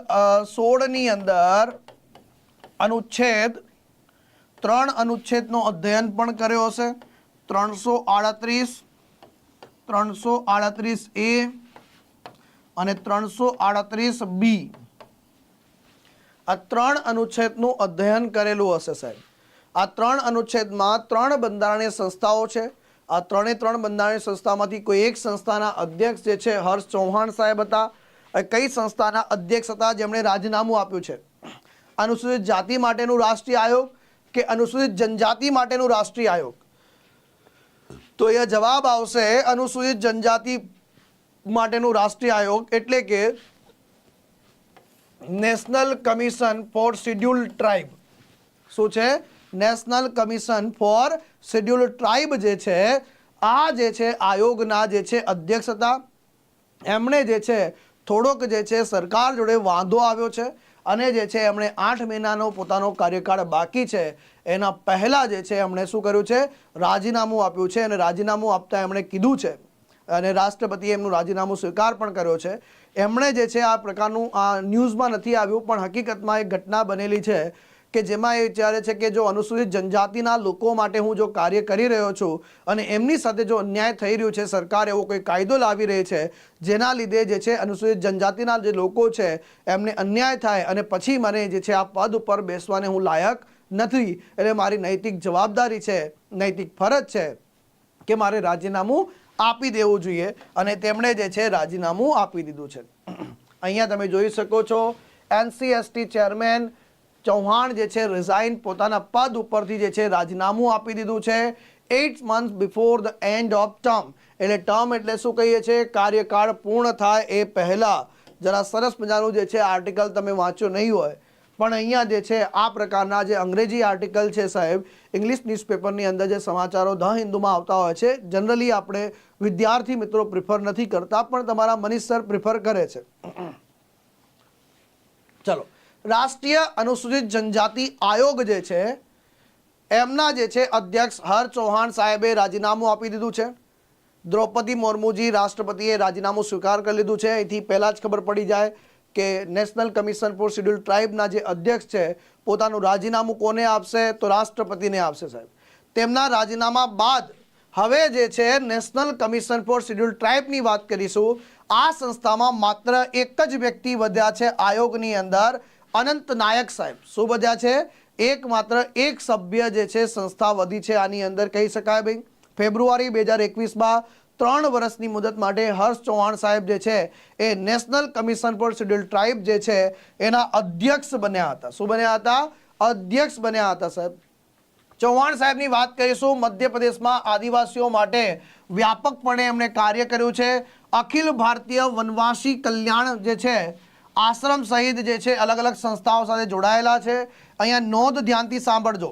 16 ની અંદર અનુચ્છેદ 3 અનુચ્છેદનો અધ્યયન પણ કર્યો હશે. 338, 338A અને 338B, આ 3 અનુચ્છેદનું અધ્યયન કરેલું હશે સાહેબ. આ 3 અનુચ્છેદમાં 3 બંધારણીય સંસ્થાઓ છે. આ 3 બંધારણીય સંસ્થામાંથી કોઈ એક સંસ્થાના અધ્યક્ષ જે છે હર્ષ ચૌહાણ સાહેબ હતા. કઈ સંસ્થાના અધ્યક્ષ હતા જેમણે રાજીનામું આપ્યું છે? અનુસૂચિત જાતિ માટેનું રાષ્ટ્રીય આયોગ કે અનુસૂચિત જનજાતિ માટેનું રાષ્ટ્રીય આયોગ? તો એ જવાબ આવશે અનુસૂચિત જનજાતિ માટેનું રાષ્ટ્રીય આયોગ, એટલે કે national Commission for Scheduled tribe. શું છે? National Commission for Scheduled Tribe જે છે આ જે છે આયોગના જે છે અધ્યક્ષ હતા. એમણે જે છે થોડોક જે છે સરકાર જોડે વાંધો આવ્યો છે અને જે છે એમણે 8 મહિનાનો પોતાનો કાર્યકાળ બાકી છે એના પહેલા જે છે એમણે શું કર્યું છે? રાજીનામું આપ્યું છે. અને રાજીનામું આપતા એમણે કીધું છે અને રાષ્ટ્રપતિએ એમનું રાજીનામું સ્વીકાર પણ કર્યો છે. એમણે જે છે આ પ્રકારનું આ ન્યૂઝમાં નથી આવ્યું પણ હકીકતમાં એક ઘટના બનેલી છે કે જેમાં એ વિચારે છે કે જો અનુસૂચિત જનજાતિના લોકો માટે હું જો કાર્ય કરી રહ્યો છું અને એમની સાથે જો અન્યાય થઈ રહ્યું છે, સરકાર એવો કોઈ કાયદો લાવી રહી છે જેના લીધે જે છે અનુસૂચિત જનજાતિના જે લોકો છે એમને અન્યાય થાય અને પછી મને જે છે આ પદ ઉપર બેસવાને હું લાયક નથી, એટલે મારી નૈતિક જવાબદારી છે, નૈતિક ફરજ છે કે મારે રાજીનામું આપી દેવું જોઈએ. અને તેમણે જે છે રાજીનામું આપી દીધું છે. અહીંયા તમે જોઈ શકો છો NCST ચેરમેન ચૌહાણ જે છે રિઝાઇન, પોતાના પદ ઉપરથી જે છે રાજીનામું આપી દીધું છે 8 months before the end of term. એટલે ટર્મ એટલે શું કહીએ છીએ? કાર્યકાળ પૂર્ણ થાય એ પહેલા. જરા સરસ મજાનું જે છે આર્ટિકલ તમે વાંચ્યો નહીં હોય પણ અહીંયા જે છે આ પ્રકારના જે અંગ્રેજી આર્ટિકલ છે સાહેબ, ઇંગ્લિશ ન્યૂઝપેપરની અંદર જે સમાચારો ધ હિન્દુમાં આવતા હોય છે જનરલી આપણે વિદ્યાર્થી મિત્રો પ્રિફર નથી કરતા પણ તમારા મનીષ સર પ્રિફર કરે છે. ચલો, રાષ્ટ્રીય અનુસૂચિત જનજાતિ આયોગ જે છે એમના જે છે અધ્યક્ષ હર્ષ ચૌહાણ સાહેબે રાજીનામું આપી દીધું છે. દ્રૌપદી મુર્મુજી રાષ્ટ્રપતિએ રાજીનામું સ્વીકાર કરી લીધું છે. અહીંથી પહેલાં જ ખબર પડી જાય કે નેશનલ કમિશન ફોર શિડ્યુલ્ડ ટ્રાઇબના જે અધ્યક્ષ છે પોતાનું રાજીનામું કોને આપશે? તો રાષ્ટ્રપતિને આપશે સાહેબ. તેમના રાજીનામા બાદ હવે જે છે નેશનલ કમિશન ફોર શિડ્યુલ્ડ ટ્રાઇબની વાત કરીશું. આ સંસ્થામાં માત્ર એક જ વ્યક્તિ વધ્યા છે આયોગની અંદર, અનંત નાયક સાહેબ. શું વધ્યા છે? એકમાત્ર એક સભ્ય જે છે સંસ્થા વધી છે આની અંદર કહી શકાય ભાઈ. ફેબ્રુઆરી 2021માં 3 વર્ષની મુદત માટે હર્ષ ચૌહાણ સાહેબ જે છે એ National Commission for Scheduled Tribe જે છે એના અધ્યક્ષ બન્યા હતા. શું બન્યા હતા? અધ્યક્ષ બન્યા હતા સાહેબ. ચૌહાણ સાહેબની વાત કરીશું. મધ્યપ્રદેશમાં આદિવાસીઓ માટે વ્યાપકપણે એમણે કાર્ય કર્યું છે. અખિલ ભારતીય વનવાસી કલ્યાણ જે છે આશ્રમ સહિત જે છે અલગ અલગ સંસ્થાઓ સાથે જોડાયેલા છે. અહીંયા નોંધ ધ્યાનથી સાંભળજો.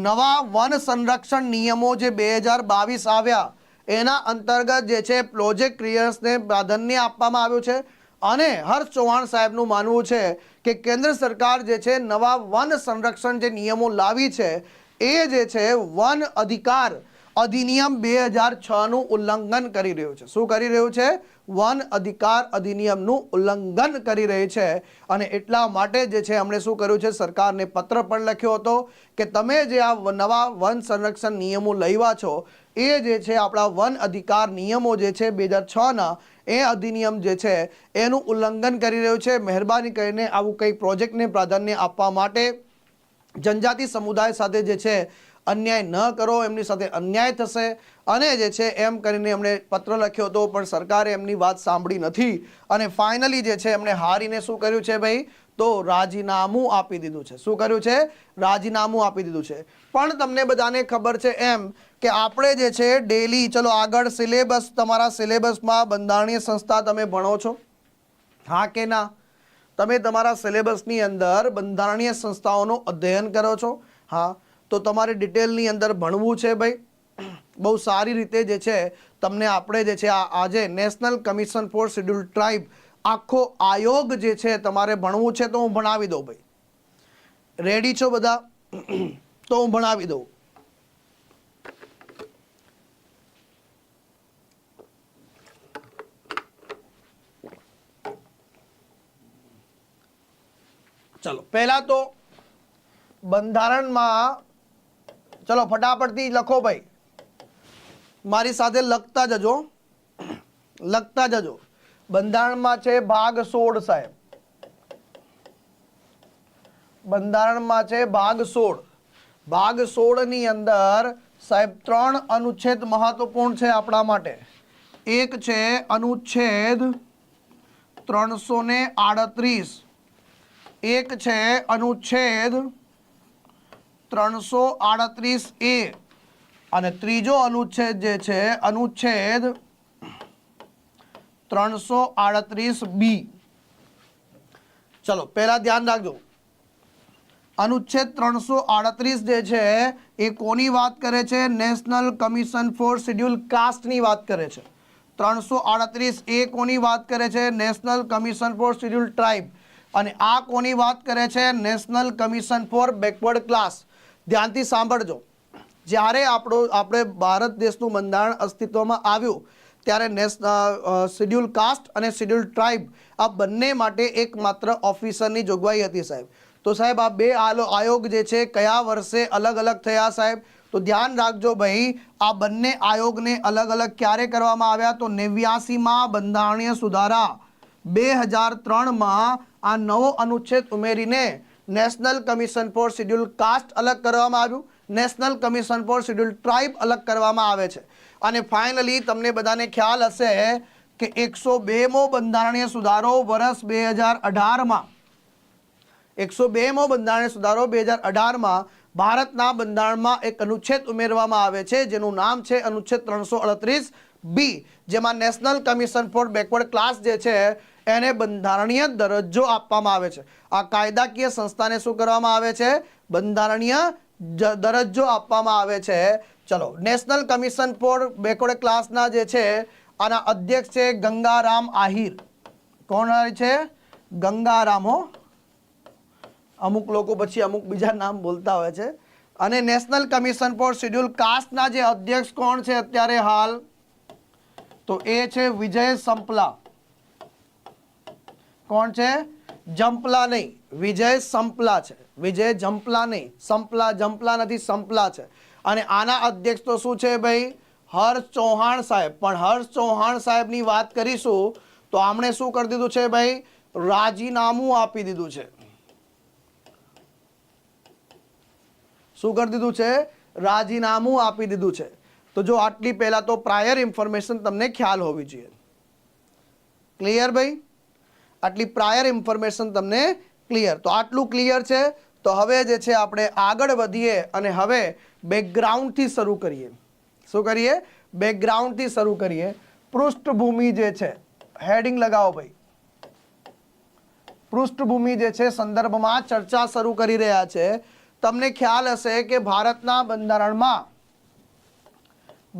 નવા વન સંરક્ષણ નિયમો જે 2022 આવ્યા એના અંતર્ગત જે છે પ્રોજેક્ટ ક્લિયરન્સને પ્રાધાન્ય આપવામાં આવ્યું છે. અને હર્ષ ચૌહાણ સાહેબનું માનવું છે કે કેન્દ્ર સરકાર જે છે નવા વન સંરક્ષણ જે નિયમો લાવી છે એ જે છે વન અધિકાર અધિનિયમ 2006નું ઉલ્લંઘન કરી રહ્યું છે. શું કરી રહ્યું છે? વન અધિકાર અધિનિયમનું ઉલ્લંઘન કરી રહી છે. અને એટલા માટે જે છે એમણે શું કર્યું છે? સરકારને પત્ર પણ લખ્યો હતો કે તમે જે આ નવા વન સંરક્ષણ નિયમો લાવ્યા છો એ જે છે આપણા વન અધિકાર નિયમો જે છે 2006ના એ અધિનિયમ જે છે એનું ઉલ્લંઘન કરી રહ્યું છે. મહેરબાની કરીને આવું કંઈ પ્રોજેક્ટને પ્રાધાન્ય આપવા માટે જનજાતિ સમુદાય સાથે જે છે અન્યાય ન કરો, એમની સાથે અન્યાય થશે અને જે છે એમ કરીને એમણે પત્ર લખ્યો હતો પણ સરકારે એમની વાત સાંભળી નથી. અને ફાઇનલી જે છે એમણે હારીને શું કર્યું છે ભાઈ? તો રાજીનામું આપી દીધું છે. શું કર્યું છે? રાજીનામું આપી દીધું છે. પણ તમને બધાને ખબર છે એમ કે આપણે જે છે ડેલી, ચલો આગળ સિલેબસ, તમારા સિલેબસમાં બંધારણીય સંસ્થા તમે ભણો છો? હા કે ના? તમે તમારા સિલેબસની અંદર બંધારણીય સંસ્થાઓનું અધ્યયન કરો છો? હા. તો તમારે ડિટેલની અંદર ભણવું છે ભાઈ. બહુ સારી રીતે જે છે તમને આપણે જે છે આજે national Commission for Scheduled tribe આખો આયોગ જે છે તમારે ભણવું છે તો હું ભણાવી દઉં ભાઈ. રેડી છો બધા? તો હું ભણાવી દઉં. ચલો, પહેલા તો બંધારણમાં ચલો ફટાફટથી લખો ભાઈ, મારી સાથે લખતા જજો, લખતા જજો. બંધારણમાં છે ભાગ 16 સાહેબ, બંધારણમાં છે ભાગ 16. ભાગ 16 ની અંદર સાહેબ 3 અનુચ્છેદ મહત્વપૂર્ણ છે આપણા માટે. એક છે અનુચ્છેદ 338, એક છે અનુચ્છેદ 338A અને ત્રીજો અનુચ્છેદ જે છે અનુચ્છેદ 338B. ચલો પહેલા ધ્યાન રાખજો, અનુચ્છેદ 338 જે છે એ કોની વાત કરે છે? નેશનલ કમિશન ફોર શેડ્યુલ કાસ્ટની વાત કરે છે. 338 એ કોની વાત કરે છે? National Commission for Schedule tribe. અને આ કોની વાત કરે છે? National Commission four backward class. ધ્યાનથી સાંભળજો, જ્યારે આપણે ભારત દેશનું બંધારણ અસ્તિત્વમાં આવ્યું ત્યારે શેડ્યુલ કાસ્ટ અને શેડ્યુલ ટ્રાઇબ આ બંને માટે એકમાત્ર ઓફિસરની જોગવાઈ હતી સાહેબ. તો સાહેબ આ બે આયોગ જે છે કયા વર્ષે અલગ અલગ થયા સાહેબ? તો ધ્યાન રાખજો ભાઈ, આ બંને આયોગને અલગ અલગ ક્યારે કરવામાં આવ્યા? તો 89માં બંધારણીય સુધારા 2003માં આ નવો અનુચ્છેદ ઉમેરીને national Commission for Schedule cast અલગ કરવામાં આવ્યું, national Commission for Schedule tribe અલગ કરવામાં આવે છે. અને ફાઇનલી તમને બધાને ખ્યાલ હશે કે 102મો બંધારણીય સુધારો વર્ષ 2018માં, 102મો બંધારણીય સુધારો 2018માં ભારતના બંધારણમાં એક અનુચ્છેદ ઉમેરવામાં આવે છે જેનું નામ છે અનુચ્છેદ 338B, જેમાં national Commission four backward class જે છે એને બંધારણીય દરજ્જો આપવામાં આવે છે. આ કાયદાકીય સંસ્થાને શું કરવામાં આવે છે? બંધારણીય દરજ્જો આપવામાં આવે છે. ચલો, નેશનલ કમિશન ફોર બેકવર્ડ ક્લાસના જે છે આના અધ્યક્ષ છે ગંગારામ આહિર. કોણ છે? ગંગારામ. હો, અમુક લોકો પછી અમુક બીજા નામ બોલતા હોય છે. અને નેશનલ કમિશન ફોર શેડ્યુલ કાસ્ટના જે અધ્યક્ષ કોણ છે અત્યારે હાલ? તો એ છે વિજય સંપલા. કોણ છે? જંપલા નહીં, વિજય સંપલા છે. વિજય જંપલા નહીં, સંપલા જંપલા નથી, સંપલા છે. અને આના અધ્યક્ષ તો શું છે ભાઈ? હર્ષ ચૌહાણ સાહેબ. પણ હર્ષ ચૌહાણ સાહેબની વાત કરીશું તો આમણે શું કરી દીધું છે ભાઈ? રાજીનામું આપી દીધું છે. શું કરી દીધું છે? રાજીનામું આપી દીધું છે. તો જો આટલી પહેલા તો પ્રાયર ઇન્ફોર્મેશન તમને ખ્યાલ હોવી જોઈએ. ક્લિયર ભાઈ? આટલી પ્રાયર ઇન્ફોર્મેશન તમને ક્લિયર? તો આટલું ક્લિયર છે. તો હવે જે છે આપણે આગળ વધીએ અને હવે બેકગ્રાઉન્ડથી શરૂ કરીએ. શું કરીએ? બેકગ્રાઉન્ડથી શરૂ કરીએ. પૃષ્ઠભૂમિ જે છે, હેડિંગ લગાવો ભાઈ. પૃષ્ઠભૂમિ જે છે સંદર્ભમાં ચર્ચા શરૂ કરી રહ્યા છે. તમને ખ્યાલ હશે કે ભારતના બંધારણમાં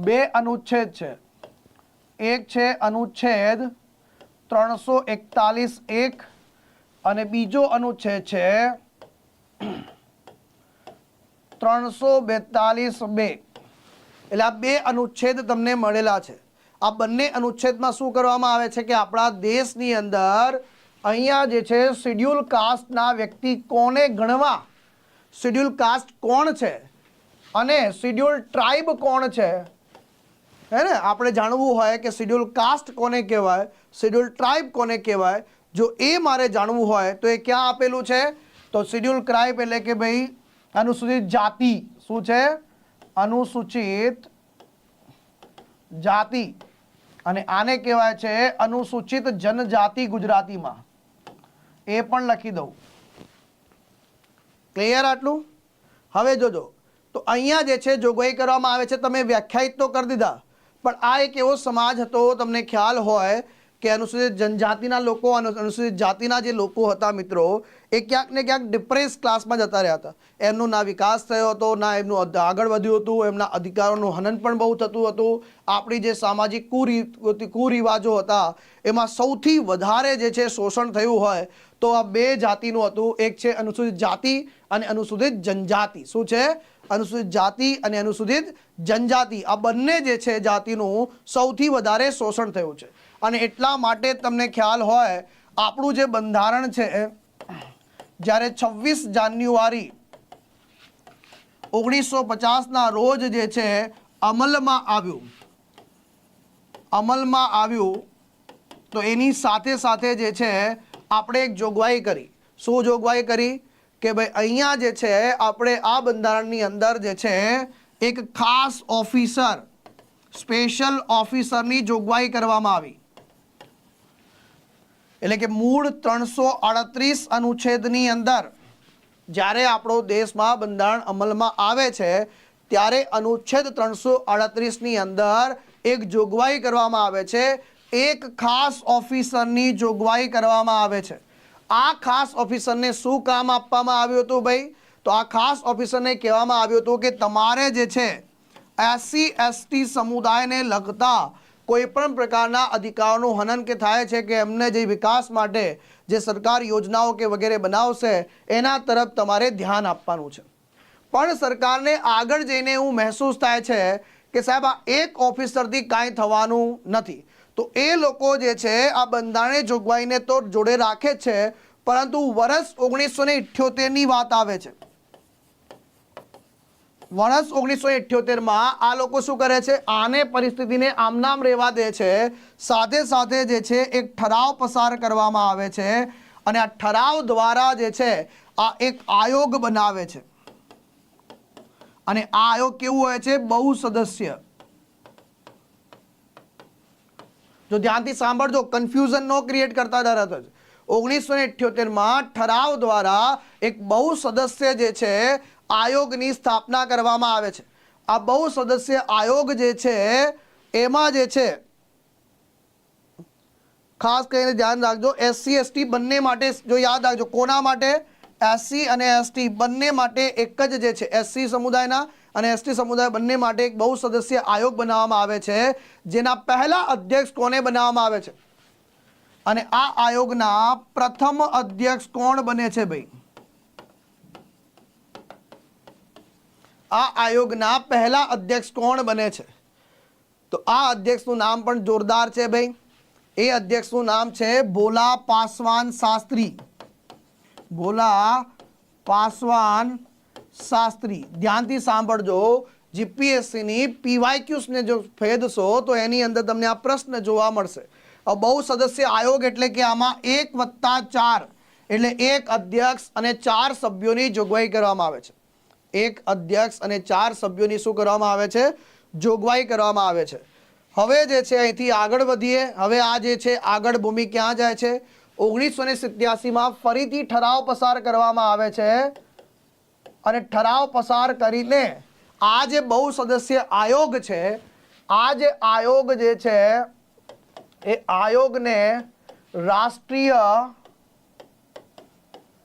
2 અનુચ્છેદ છે. એક છે અનુચ્છેદ 341 અને બીજો અનુચ્છેદ છે 342. એટલે આ 2 અનુચ્છેદ તમને મળેલા છે. આ બંને અનુચ્છેદમાં શું કરવામાં આવે છે કે આપણા દેશની અંદર અહીંયા જે છે શેડ્યુલ કાસ્ટના વ્યક્તિ કોને ગણવા, શેડ્યુલ કાસ્ટ કોણ છે અને શેડ્યુલ ટ્રાઇબ કોણ છે, હે ને? આપણે જાણવું હોય કે શેડ્યુલ કાસ્ટ કોને કહેવાય, શેડ્યુલ ટ્રાઇબ કોને કહેવાય. જો એ મારે જાણવું હોય તો એ ક્યાં આપેલું છે? તો શેડ્યુલ ટ્રાઇબ એટલે કે ભાઈ અનુસૂચિત જાતિ. શું છે? અનુસૂચિત જાતિ. અને આને કહેવાય છે અનુસૂચિત જનજાતિ ગુજરાતીમાં. એ પણ લખી દઉં. ક્લિયર આટલું? હવે જોજો, તો અહીંયા જે છે જોગવાઈ કરવામાં આવે છે. તમે વ્યાખ્યાયિત તો કરી દીધા, પણ આ એક એવો સમાજ હતો, તમને ખ્યાલ હોય કે અનુસૂચિત જનજાતિના લોકો, અનુસૂચિત જાતિના જે લોકો હતા મિત્રો, એ ક્યાંક ને ક્યાંક ડિપ્રેસ ક્લાસમાં જતા રહ્યા હતા. એમનો ના વિકાસ થયો હતો, ના એમનું આગળ વધ્યું હતું, એમના અધિકારોનું હનન પણ બહુ થતું હતું. આપણી જે સામાજિક કુરિવાજો હતા એમાં સૌથી વધારે જે છે શોષણ થયું હોય તો આ 2 જાતિનું હતું. એક છે અનુસૂચિત જાતિ અને અનુસૂચિત જનજાતિ. શું છે? અનુસૂચિત જાતિ અને અનુસૂચિત જનજાતિ. આ બંને જે છે જાતિનું સૌથી વધારે શોષણ થયું છે. અને એટલા માટે તમને ખ્યાલ હોય આપણું જે બંધારણ છે, જ્યારે 26 જાન્યુઆરી 1950 ના રોજ જે છે અમલમાં આવ્યું તો એની સાથે સાથે જે છે આપણે એક જોગવાઈ કરી. શું જોગવાઈ કરી કે ભાઈ અહીંયા જે છે આપણે આ બંધારણની અંદર જે છે એક ખાસ ઓફિસર, સ્પેશિયલ ઓફિસરની જોગવાઈ કરવામાં આવી. એટલે કે મૂળ 338 અનુચ્છેદની અંદર જ્યારે આપણો દેશમાં બંધારણ અમલમાં આવે છે ત્યારે અનુચ્છેદ 338ની અંદર એક જોગવાઈ કરવામાં આવે છે, એક ખાસ ઓફિસરની જોગવાઈ કરવામાં આવે છે. આ ખાસ ઓફિસરને શું કામ આપવામાં આવ્યું હતું ભાઈ? તો આ ખાસ ઓફિસરને કહેવામાં આવ્યું હતું કે તમારે જે છે SC/ST સમુદાયને લગતા કોઈ પણ પ્રકારના અધિકારોનું હનન કે થાય છે કે એમને જે વિકાસ માટે જે સરકાર યોજનાઓ કે વગેરે બનાવશે એના તરફ તમારે ધ્યાન આપવાનું છે. પણ સરકારને આગળ જઈને એવું મહેસૂસ થાય છે કે સાહેબ આ એક ઓફિસરથી કાંઈ થવાનું નથી, તો એ લોકો જે છે આ બંધારણીય જોગવાઈને તો જોડે રાખે જ છે, પરંતુ વર્ષ 1978ની વાત આવે છે. વર્ષ 1978માં આ લોકો શું કરે છે? આને પરિસ્થિતિને આમનામ રહેવા દે છે. સાથે સાથે જે છે એક ઠરાવ પસાર કરવામાં આવે છે અને આ ઠરાવ દ્વારા જે છે આ એક આયોગ બનાવે છે. અને આ આયોગ કેવું હોય છે? બહુ સદસ્ય. જો ધ્યાનથી સાંભળજો, કન્ફ્યુઝન નો ક્રિએટ કરતા તરત જ 1978માં ઠરાવ દ્વારા એક બહુ સદસ્ય જે છે આયોગની સ્થાપના કરવામાં આવે છે. આ બહુ સદસ્ય આયોગ જે છે એમાં જે છે ખાસ કરીને ધ્યાન રાખજો, SC/ST બંને માટે, જો યાદ રાખજો, કોના માટે? SC અને ST બંને માટે એક જ જે છે SC સમુદાયના અને ST સમુદાય બંને માટે એક બહુ સદસ્ય આયોગ બનાવવામાં આવે છે, જેના પહેલા અધ્યક્ષ કોને બનાવવામાં આવે છે? અને આ આયોગના પ્રથમ અધ્યક્ષ કોણ બને છે ભાઈ? આ આયોગના પહેલા અધ્યક્ષ કોણ બને છે? તો આ અધ્યક્ષનું નામ પણ જોરદાર છે ભાઈ. એ અધ્યક્ષનું નામ છે ભોલા પાસવાન શાસ્ત્રી. ભોલા પાસવાન શાસ્ત્રી. ધ્યાનથી સાંભળજો, જીપીએસસીની PYQs ને જો ફેદશો તો એની અંદર તમને આ પ્રશ્ન જોવા મળશે. બહુ સદસ્ય આયોગ એટલે કે આમાં 1+4 એટલે એક અધ્યક્ષ અને 4 સભ્યોની જોગવાઈ કરવામાં આવે છે. એક અધ્યક્ષ અને 4 સભ્યોની શું કરવામાં આવે છે? જોગવાઈ કરવામાં આવે છે. હવે જે છે અહીંથી આગળ વધીએ. હવે આ જે છે આગળ ભૂમિ ક્યાં જાય છે? 1987માં ફરીથી ઠરાવ પસાર કરવામાં આવે છે અને ઠરાવ પસાર કરીને આ જે બહુ સદસ્ય આયોગ છે, આ જે આયોગ જે છે એ આયોગને રાષ્ટ્રીય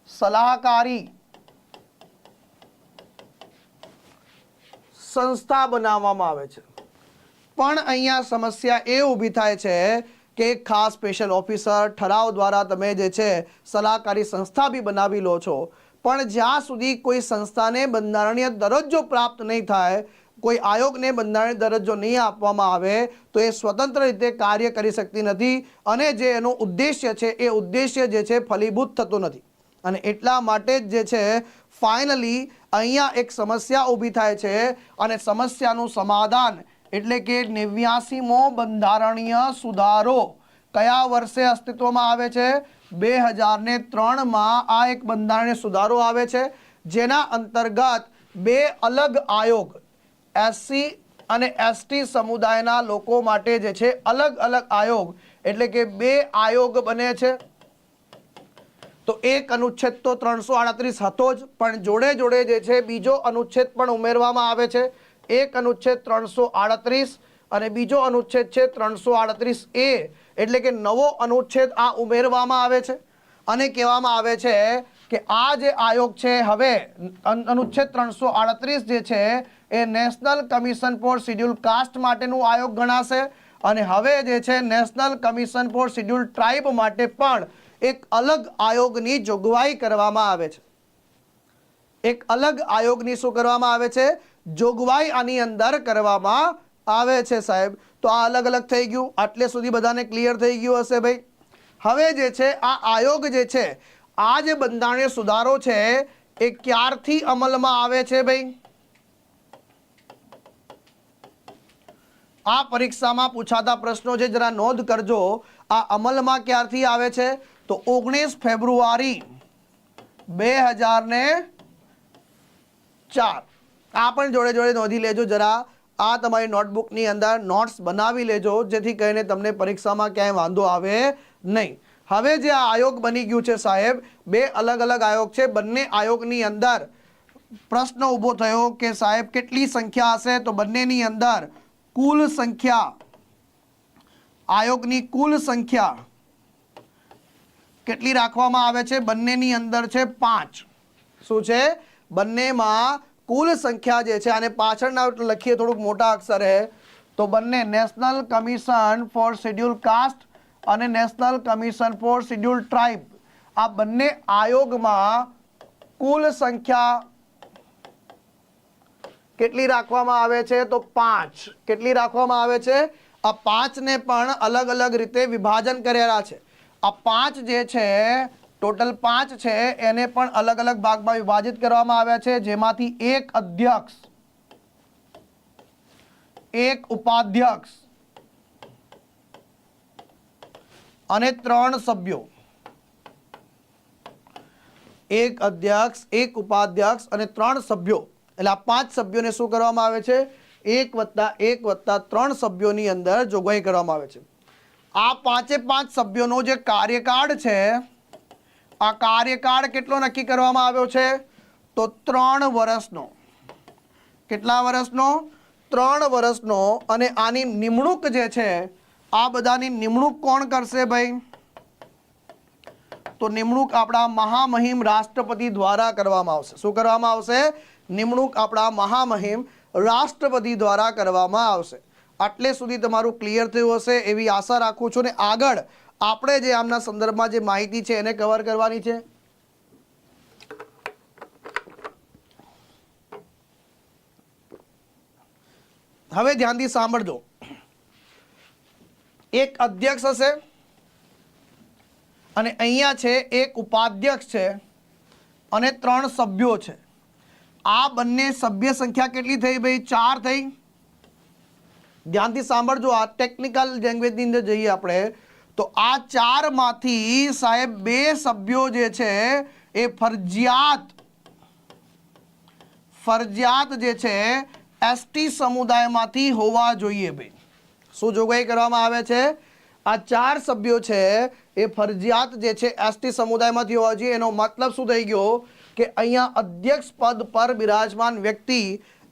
સલાહકારી સંસ્થા બનાવવામાં આવે છે. પણ અહીંયા સમસ્યા એ ઊભી થાય છે કે એક ખાસ સ્પેશિયલ ઓફિસર ઠરાવ દ્વારા તમે જે છે સલાહકારી સંસ્થા બી બનાવી લો છો, પણ જ્યાં સુધી કોઈ સંસ્થાને બંધારણીય દરજ્જો પ્રાપ્ત નહીં થાય, કોઈ આયોગને બંધારણીય દરજ્જો નહીં આપવામાં આવે તો એ સ્વતંત્ર રીતે કાર્ય કરી શકતી નથી અને જે એનો ઉદ્દેશ્ય છે એ ઉદ્દેશ્ય જે છે ફલીભૂત થતો નથી. અને એટલા માટે જ જે છે ફાઇનલી અહીંયા એક સમસ્યા ઊભી થાય છે અને સમસ્યાનું સમાધાન એટલે કે 89મો બંધારણીય સુધારો કયા વર્ષે અસ્તિત્વમાં આવે છે? 2003માં આ એક બંધારણીય સુધારો આવે છે, જેના અંતર્ગત 2 અલગ આયોગ SC અને ST સમુદાયના લોકો માટે જે છે અલગ અલગ આયોગ એટલે કે 2 આયોગ બને છે. તો એક અનુચ્છેદ તો 338 હતો જ, પણ જોડે જોડે જે છે બીજો અનુચ્છેદ પણ ઉમેરવામાં આવે છે. એક અનુચ્છેદ 338 અને બીજો અનુચ્છેદ છે 338A, એટલે કે નવો અનુચ્છેદ આ ઉમેરવામાં આવે છે અને કહેવામાં આવે છે કે આ જે આયોગ છે હવે અનુચ્છેદ 338 જે છે એ National Commission for Schedule Caste માટેનું આયોગ ગણાશે અને હવે જે છે National Commission for Schedule Tribe માટે પણ એક અલગ આયોગની જોગવાઈ કરવામાં આવે છે. એક અલગ આયોગની શું કરવામાં આવે છે? જોગવાઈ આની અંદર કરવામાં આવે છે સાહેબ. તો આ અલગ અલગ થઈ ગયું. આટલે સુધી બધાને ક્લિયર થઈ ગયું હશે ભાઈ. હવે જે છે આ આયોગ જે છે, આ જે બંધારણીય સુધારો છે એ ક્યારથી અમલમાં આવે છે ભાઈ? આ પરીક્ષામાં પૂછાતા પ્રશ્નો છે, જરા નોંધ કરજો. આ અમલમાં ક્યારથી આવે છે? તો 19 ફેબ્રુઆરી 2004. આ પણ જોડે જોડે નોંધી લેજો જરા. આ તમારી નોટબુકની અંદર નોટ્સ બનાવી લેજો, જેથી કરીને તમને પરીક્ષામાં ક્યાંય વાંધો આવે નહીં. હવે જે આ આયોગ બની ગયું છે સાહેબ, બે અલગ અલગ આયોગ છે. બંને આયોગની અંદર પ્રશ્ન ઊભો થયો કે સાહેબ કેટલી સંખ્યા હશે? તો બંનેની અંદર કુલ સંખ્યા, આયોગની કુલ સંખ્યા કેટલી રાખવામાં આવે છે? બંનેની અંદર છે 5. શું છે? બંનેમાં કુલ સંખ્યા જે છે, આને પાછળના લખીએ થોડુંક મોટા અક્ષરે, તો બંને National Commission for Schedule Caste અને National Commission for Schedule Tribe, આ બંને આયોગમાં કુલ સંખ્યા કેટલી રાખવામાં આવે છે? તો 5. કેટલી રાખવામાં આવે છે? આ 5 ને પણ અલગ અલગ રીતે વિભાજન કરેલા છે. આ 5 જે છે, ટોટલ 5 છે, એને પણ અલગ અલગ ભાગમાં વિભાજિત કરવામાં આવ્યા છે, જેમાંથી એક અધ્યક્ષ, એક ઉપાધ્યક્ષ અને 3 સભ્યો. એક અધ્યક્ષ, એક ઉપાધ્યક્ષ અને 3 સભ્યો. એટલે આ 5 સભ્યોને શું કરવામાં આવે છે? 1+1+3 સભ્યોની અંદર જોગવાઈ કરવામાં આવે છે. આ 5 સભ્યોનો જે કાર્યકાળ છે, આ કાર્યકાળ કેટલો નક્કી કરવામાં આવ્યો છે? તો 3 વર્ષનો. કેટલા વર્ષનો? 3 વર્ષનો. અને આની નિમણૂક જે છે, આ બધાની નિમણૂક કોણ કરશે ભાઈ? તો નિમણૂક આપણા મહામહિમ રાષ્ટ્રપતિ દ્વારા કરવામાં આવશે. શું કરવામાં આવશે? નિમણૂક આપણા મહામહિમ રાષ્ટ્રપતિ દ્વારા કરવામાં આવશે. આટલે સુધી તમારું ક્લિયર થયું હશે એવી આશા રાખું છું. ને આગળ આપણે જે આમના સંદર્ભમાં જે માહિતી છે એને કવર કરવાની છે. હવે ધ્યાનથી સાંભળજો. એક અધ્યક્ષ હશે અને અહીંયા છે એક ઉપાધ્યક્ષ છે અને 3 સભ્યો છે. આ બંને સભ્ય સંખ્યા કેટલી થઈ ભાઈ? 4 થઈ. ધ્યાનથી સાંભળજો. આ ટેકનિકલ લેંગ્વેજની અંદર જઈએ આપણે, તો આ 4 માંથી સાહેબ 2 સભ્યો જે છે એ ફરજિયાત જે છે એસટી સમુદાયમાંથી હોવા જોઈએ ભાઈ. શું જોગવાઈ કરવામાં આવે છે? આ 4 સભ્યો છે એ ફરજિયાત જે છે એસટી સમુદાયમાંથી હોવા જોઈએ. એનો મતલબ શું થઈ ગયો કે અહીંયા અધ્યક્ષ પદ પર બિરાજમાન વ્યક્તિ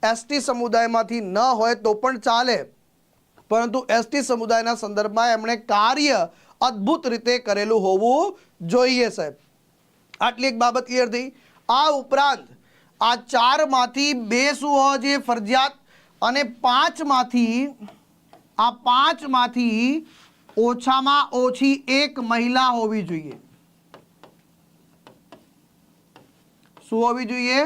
એસટી સમુદાયમાંથી ન હોય તો પણ ચાલે, પરંતુ એસટી સમુદાયના સંદર્ભમાં એમણે કાર્ય અદ્ભુત રીતે કરેલું હોવું જોઈએ સાહેબ. આટલી એક બાબત ક્લિયર થઈ. આ ઉપરાંત આ 4 માંથી 2 શું હોવા જોઈએ? ફરજિયાત. અને 5 માંથી ઓછામાં ઓછી 1 મહિલા હોવી જોઈએ. શું હોવી જોઈએ?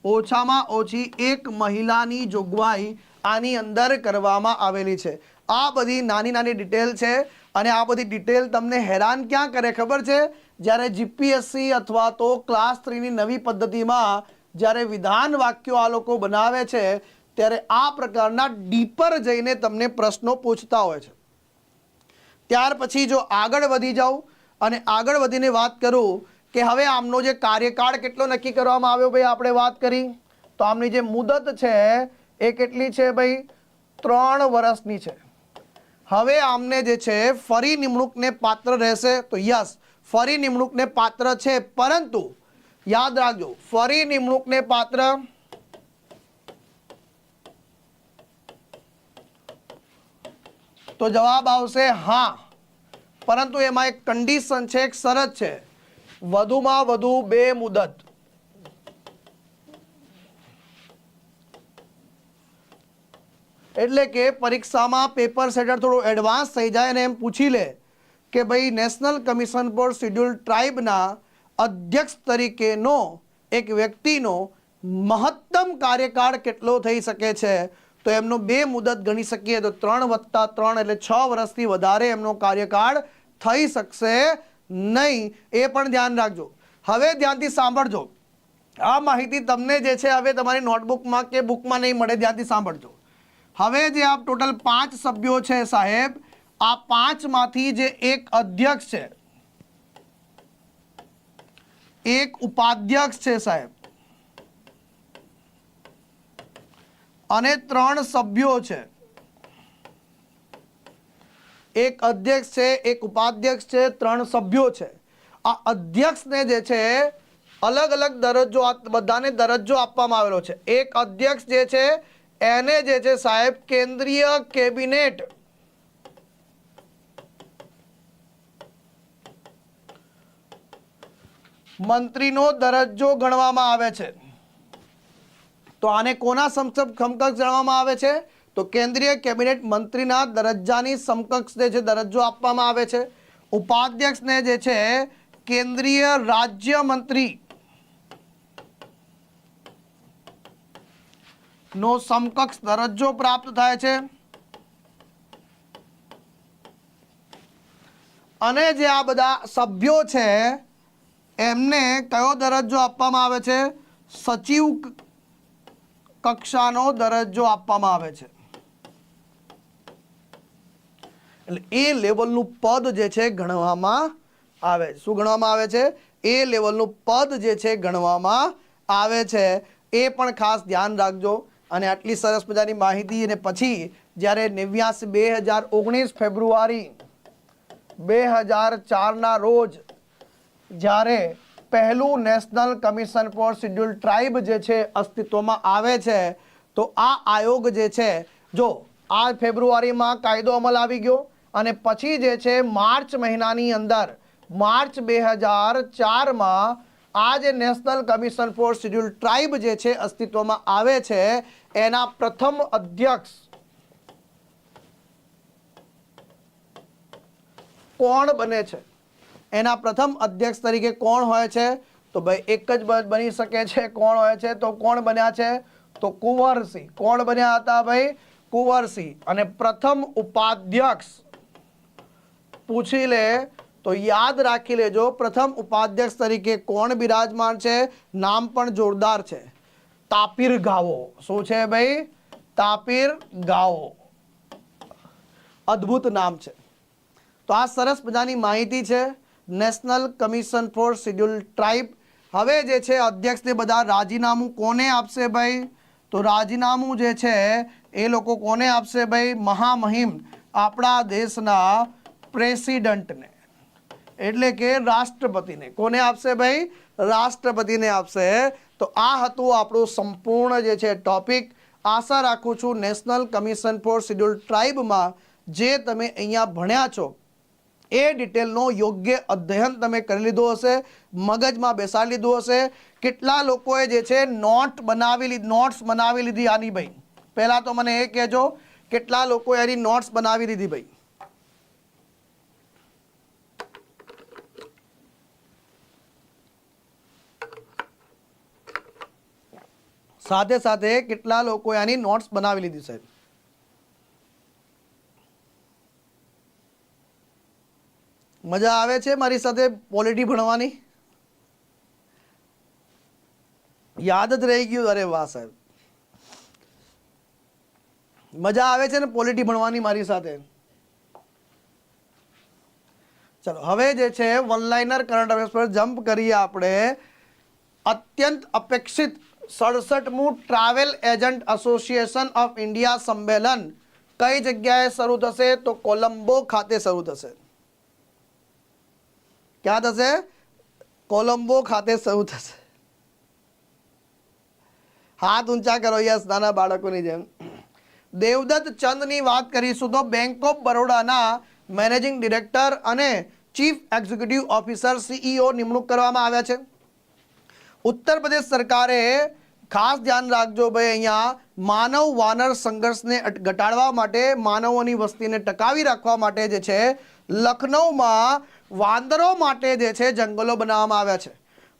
ઓછામાં ઓછી 1 મહિલાની જોગવાઈ આની અંદર કરવામાં આવેલી છે. આ બધી નાની નાની ડિટેલ છે. અને આ બધી ડિટેલ તમને હેરાન ક્યાં કરે ખબર છે? જ્યારે જીપીએસસી અથવા તો ક્લાસ 3ની નવી પદ્ધતિમાં જ્યારે વિધાન વાક્યો આ લોકો બનાવે છે, ત્યારે આ પ્રકારના ડીપર જઈને તમને પ્રશ્નો પૂછતા હોય છે. ત્યાર પછી જો આગળ વધી જાઉં અને આગળ વધીને વાત કરું કે હવે આમનો જે કાર્યકાળ કેટલો નક્કી કરવામાં આવ્યો ભાઈ, આપણે વાત કરી તો આમની જે મુદત છે એ કેટલી છે ભાઈ? 3 વર્ષની છે. હવે આમને જે છે ફરી નિમણૂકને પાત્ર રહેશે. તો યસ, ફરી નિમણૂકને પાત્ર છે, પરંતુ યાદ રાખજો ફરી નિમણૂકને પાત્ર તો જવાબ આવશે હા, પરંતુ એમાં એક કન્ડિશન છે, એક શરત છે, વધુમાં વધુ 2 મુદત. એટલે કે પરીક્ષામાં પેપર સેટર થોડું એડવાન્સ થઈ જાય અને એમ પૂછી લે કે ભાઈ નેશનલ કમિશન ફોર શેડ્યુલ ટ્રાઇબના અધ્યક્ષ તરીકેનો એક વ્યક્તિનો મહત્તમ કાર્યકાળ કેટલો થઈ શકે છે? તો એમનો 2 મુદત ગણી શકીએ તો 3 + 3 એટલે 6 વર્ષથી વધારે એમનો કાર્યકાળ થઈ શકશે નહીં. એ પણ ધ્યાન રાખજો. હવે ધ્યાનથી સાંભળજો. આ માહિતી તમને જે છે હવે તમારી નોટબુકમાં કે બુકમાં નહીં મળે. ધ્યાનથી સાંભળજો. હવે જે આ ટોટલ 5 સભ્યો છે સાહેબ, આ 5 માંથી જે એક અધ્યક્ષ છે, એક ઉપાધ્યક્ષ છે સાહેબ, અને 3 સભ્યો છે. એક અધ્યક્ષ છે, એક ઉપાધ્યક્ષ છે, 3 સભ્યો છે. આ અધ્યક્ષને જે છે અલગ અલગ દરજ્જો, બધાને દરજ્જો આપવામાં આવેલો છે. એક અધ્યક્ષ જે છે એને જે છે સાહેબ કેન્દ્રીય કેબિનેટ મંત્રીનો દરજ્જો ગણવામાં આવે છે. તો આને કોના સમકક્ષ ગણવામાં આવે છે? તો કેન્દ્રીય કેબિનેટ મંત્રીના દરજ્જાની સમકક્ષ જે છે દરજ્જો આપવામાં આવે છે. ઉપાધ્યક્ષને જે છે કેન્દ્રીય રાજ્ય મંત્રી નો સમકક્ષ દરજ્જો પ્રાપ્ત થાય છે. અને જે આ બધા સભ્યો છે એમને કયો દરજ્જો આપવામાં આવે છે? સચિવ કક્ષાનો દરજ્જો આપવામાં આવે છે. એટલે એ લેવલનું પદ જે છે ગણવામાં આવે. શું ગણવામાં આવે છે? એ લેવલનું પદ જે છે ગણવામાં આવે છે. એ પણ ખાસ ધ્યાન રાખજો. અને આટલી સરસ મજાની માહિતી, અને પછી જ્યારે 2019 ફેબ્રુઆરી 2004ના રોજ જ્યારે પહેલું national Commission for Schedule tribe જે છે અસ્તિત્વમાં આવે છે, તો આ આયોગ જે છે, જો આ ફેબ્રુઆરીમાં કાયદો અમલ આવી ગયો, અને પછી જે છે માર્ચ મહિનાની અંદર, માર્ચ 2004માં આ જે national Commission for Schedule tribe જે છે અસ્તિત્વમાં આવે છે, એના પ્રથમ અધ્યક્ષ કોણ બને છે? એના પ્રથમ અધ્યક્ષ તરીકે કોણ હોય છે? તો ભાઈ એક જ બની શકે છે. કોણ હોય છે? તો કોણ બન્યા છે? તો કુંવરસિંહ. કોણ બન્યા હતા ભાઈ? કુંવરસિંહ. અને પ્રથમ ઉપાધ્યક્ષ પૂછી લે તો યાદ રાખી લેજો, પ્રથમ ઉપાધ્યક્ષ તરીકે કોણ બિરાજમાન છે? નામ પણ જોરદાર છે, તાપીર ગાવો. શું છે ભાઈ? તાપીર ગાવો. અદ્ભુત નામ છે. તો આ સરસ મજાની માહિતી છે National Commission for Schedule tribe. હવે જે છે અધ્યક્ષને બધા રાજીનામું કોને આપશે ભાઈ? તો રાજીનામું જે છે એ લોકો કોને આપશે ભાઈ? મહામહિમ આપણા દેશના પ્રેસિડેન્ટને, એટલે કે રાષ્ટ્રપતિને. કોને આપશે ભાઈ? રાષ્ટ્રપતિને આપશે. તો આ હતું આપણું સંપૂર્ણ જે છે ટોપિક. આશા રાખું છું નેશનલ કમિશન ફોર શિડ્યુલ ટ્રાઇબમાં જે તમે અહીંયા ભણ્યા છો એ ડિટેલનો યોગ્ય અધ્યયન તમે કરી લીધો હશે, મગજમાં બેસાડી લીધું હશે. કેટલા લોકોએ જે છે નોટ્સ બનાવી લીધી આની ભાઈ? પહેલાં તો મને એ કહેજો, કેટલા લોકોએ એની નોટ્સ બનાવી લીધી ભાઈ? સાથે સાથે કેટલા લોકોએ આની નોટ્સ બનાવી લીધી સાહેબ? મજા આવે છે મારી સાથે પોલિટી ભણવાની? યાદ જ રહી ગયું? અરે વાહ સાહેબ, મજા આવે છે ને પોલિટી ભણવાની મારી સાથે? ચલો હવે જે છે વન લાઇનર કરંટ અફેર્સ પર જમ્પ કરીએ આપણે. અત્યંત અપેક્ષિત 67મું Travel Agent Association of India સંમેલન કઈ જગ્યાએ શરૂ થશે? તો કોલંબો ખાતે શરૂ થશે. ક્યાં થશે? કોલંબો ખાતે શરૂ થશે. હાથ ઊંચા કરો યસ, નાના બાળકોની જેમ. દેવદત્ત ચંદની વાત કરીશું તો બેંક ઓફ બરોડાના મેનેજિંગ ડિરેક્ટર અને ચીફ એક્ઝિક્યુટિવ ઓફિસર CEO નિમણૂક કરવામાં આવ્યા છે. ઉત્તર પ્રદેશ સરકારે ખાસ ધ્યાન રાખજો ભાઈ, અહીંયા માનવ વાનર સંઘર્ષને ઘટાડવા માટે, માનવોની વસ્તીને ટકાવી રાખવા માટે જે છે લખનૌમાં વાંદરો માટે જે છે જંગલો બનાવવામાં આવ્યા છે.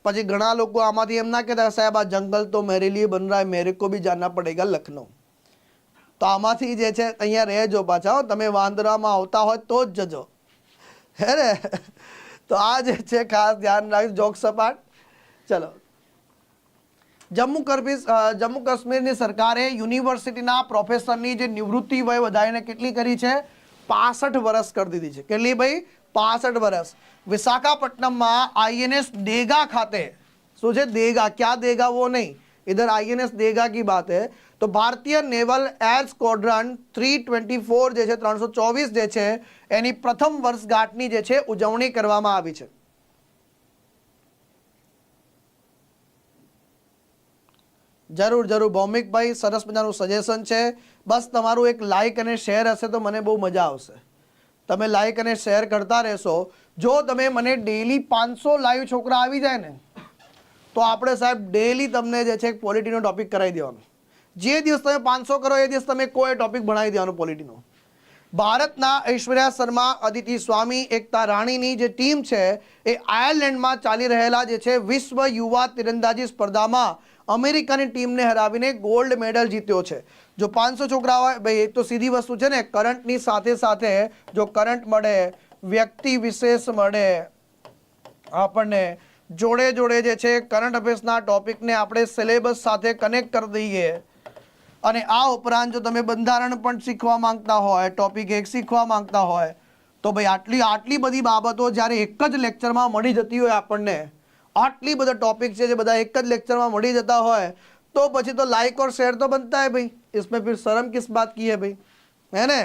પછી ઘણા લોકો આમાંથી એમ ના કહેતા સાહેબ આ જંગલ તો મેરે લીએ બન રહા હૈ, મેરે કો ભી જાના પડેગા લખનઉ. તો આમાંથી જે છે અહીંયા રહેજો પાછા, તમે વાંદરામાં આવતા હોય તો જ જજો, હે ને? તો આ જે છે ખાસ ધ્યાન રાખજો. જોક સપાટ. ચલો જમ્મુ કાશ્મીરની સરકારે યુનિવર્સિટીના પ્રોફેસરની જે નિવૃત્તિ વય વધારીને કેટલી કરી છે? 65 વર્ષ કરી દીધી છે. કેટલી ભાઈ? 65 વર્ષ. વિશાખાપટ્ટનમમાં આઈએનએસ દેગા ખાતે, શું છે? देगा, क्या देगा वो नहीं, इधर आईएनएस देगा की बात है. तो भारतीय नेवल एयर स्क्वॉड्रन 324 જે છે 324 જે છે એની પ્રથમ વર્ષગાંઠની જે છે ઉજવણી કરવામાં આવી છે. જરૂર જરૂર ભૌમિકભાઈ, સરસ મજાનું સજેશન છે. બસ તમારું એક લાઇક અને શેર હશે તો મને બહુ મજા આવશે. તમે લાઇક અને શેર કરતા રહેશો. જો તમે મને ડેલી 500 લાઈવ છોકરા આવી જાય ને તો આપણે સાહેબ ડેલી તમને જે છે પોલિટીનો ટોપિક કરાવી દેવાનો. જે દિવસ તમે 500 કરો એ દિવસ તમે કોઈ ટોપિક ભણાવી દેવાનો પોલિટીનો. ભારતના ઐશ્વર્યા શર્મા, અદિતિ સ્વામી, એકતા રાણીની જે ટીમ છે એ આયર્લેન્ડમાં ચાલી રહેલા જે છે વિશ્વ યુવા તીરંદાજી સ્પર્ધામાં અમેરિકાની ટીમને હરાવીને ગોલ્ડ મેડલ જીત્યો છે. જો 500 છોકરા હોય ભાઈ, એક તો સીધી વસ્તુ છે ને, કરંટની સાથે સાથે જો કરંટ મળે, વ્યક્તિ વિશેષ મળે આપણને, જોડે જોડે જે છે કરંટ અફેર્સના ટોપિકને આપણે સિલેબસ સાથે કનેક્ટ કરી દઈએ, અને આ ઉપરાંત જો તમે બંધારણ પણ શીખવા માંગતા હોય, ટોપિક 1 શીખવા માંગતા હોય તો ભાઈ આટલી બધી બાબતો જ્યારે એક જ લેક્ચરમાં મળી જતી હોય આપણને, આટલી બધા ટॉपिक છે જે બધા એક જ લેક્ચરમાં મળી જતા હોય તો પછી તો लाइक और शेयर तो बनता है भाई. इसमें फिर शर्म किस बात की है भाई, है ने?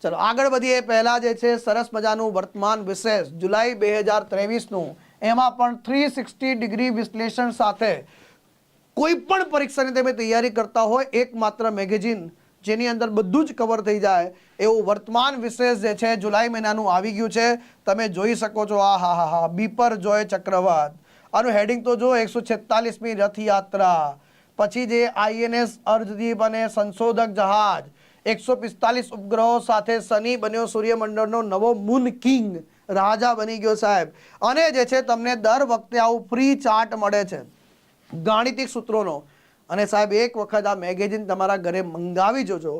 चलो આગળ વધીએ. પહેલા જે છે સરસ મજાનું વર્તમાન વિશેષ જુલાઈ 2023નું, એમાં પણ 360 ડિગ્રી વિશ્લેષણ સાથે કોઈ પણ પરીક્ષાની તમે તૈયારી કરતા હોય એકમાત્ર મેગેઝિન જેની અંદર બધું જ કવર થઈ જાય એવું વર્તમાન વિશેષ જે છે જુલાઈ મહિનાનું આવી ગયું છે. તમે જોઈ શકો છો. આ હા હા હા, બીપર જોય ચક્રવાત, આનું હેડિંગ તો જો 146મી રથયાત્રા, પછી જે આઈએનએસ અર્ધદીપ અને સંશોધક જહાજ, 145 ઉપગ્રહો સાથે શનિ બન્યો સૂર્યમંડળનો નવો મૂન કિંગ, રાજા બની ગયો સાહેબ. અને જે છે તમને દર વખતે આવું ફ્રી ચાર્ટ મળે છે ગાણિતિક સૂત્રોનો. અને સાહેબ એક વખત આ મેગેઝિન તમારા ઘરે મંગાવી જોજો,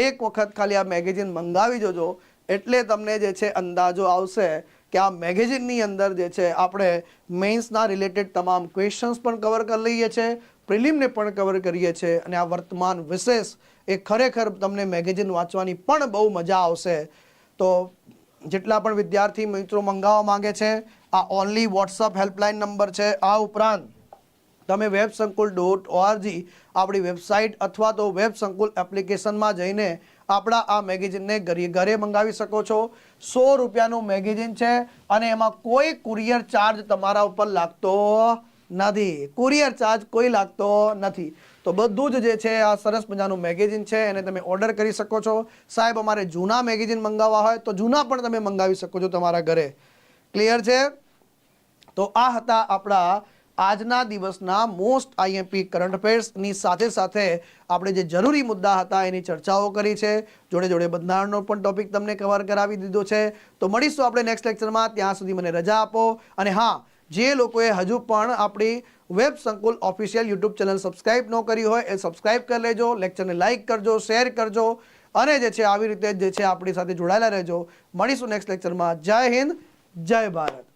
એક વખત ખાલી આ મેગેઝિન મંગાવી જોજો એટલે તમને જે છે અંદાજો આવશે કે આ મેગેઝિનની અંદર જે છે આપણે મેઇન્સના રિલેટેડ તમામ ક્વેશ્ચન્સ પણ કવર કરી લઈએ છીએ, પ્રિલિમને પણ કવર કરીએ છીએ, અને આ વર્તમાન વિશેષ એ ખરેખર તમને મેગેઝિન વાંચવાની પણ બહુ મજા આવશે. તો જેટલા પણ વિદ્યાર્થી મિત્રો મંગાવવા માંગે છે, આ ઓનલી વોટ્સઅપ હેલ્પલાઇન નંબર છે. આ ઉપરાંત તમે websankuल.org આપણી વેબસાઇટ અથવા તો વેબસંકુલ એપ્લિકેશનમાં જઈને આપણા આ મેગેઝિનને ઘરે મંગાવી શકો છો. 100 રૂપિયાનું મેગેઝિન છે અને એમાં કોઈ કુરિયર ચાર્જ તમારા ઉપર લાગતો નથી. કુરિયર ચાર્જ કોઈ લાગતો નથી. તો બધું જ જે છે આ સરસ મજાનું મેગેઝિન છે એને તમે ઓર્ડર કરી શકો છો. સાહેબ અમારે જૂના મેગેઝિન મંગાવવા હોય તો જૂના પણ તમે મંગાવી શકો છો તમારા ઘરે. ક્લિયર છે? તો આ હતા આપણા આજના દિવસના મોસ્ટ આઈએમપી કરંટ અફેર્સની સાથે સાથે આપણે જે જરૂરી મુદ્દા હતા એની ચર્ચાઓ કરી છે. જોડે જોડે બંધારણનો પણ ટોપિક તમને કવર કરાવી દીધો છે. તો મળીશું આપણે નેક્સ્ટ લેક્ચરમાં. ત્યાં સુધી મને રજા આપો. અને હા, જે લોકોએ હજુ પણ આપણી વેબ સંકુલ ઓફિશિયલ યુટ્યુબ ચેનલ સબસ્ક્રાઇબ ન કરી હોય એ સબસ્ક્રાઇબ કરી લેજો, લેક્ચરને લાઇક કરજો, શેર કરજો, અને જે છે આવી રીતે જે છે આપણી સાથે જોડાયેલા રહેજો. મળીશું નેક્સ્ટ લેક્ચરમાં. જય હિન્દ, જય ભારત.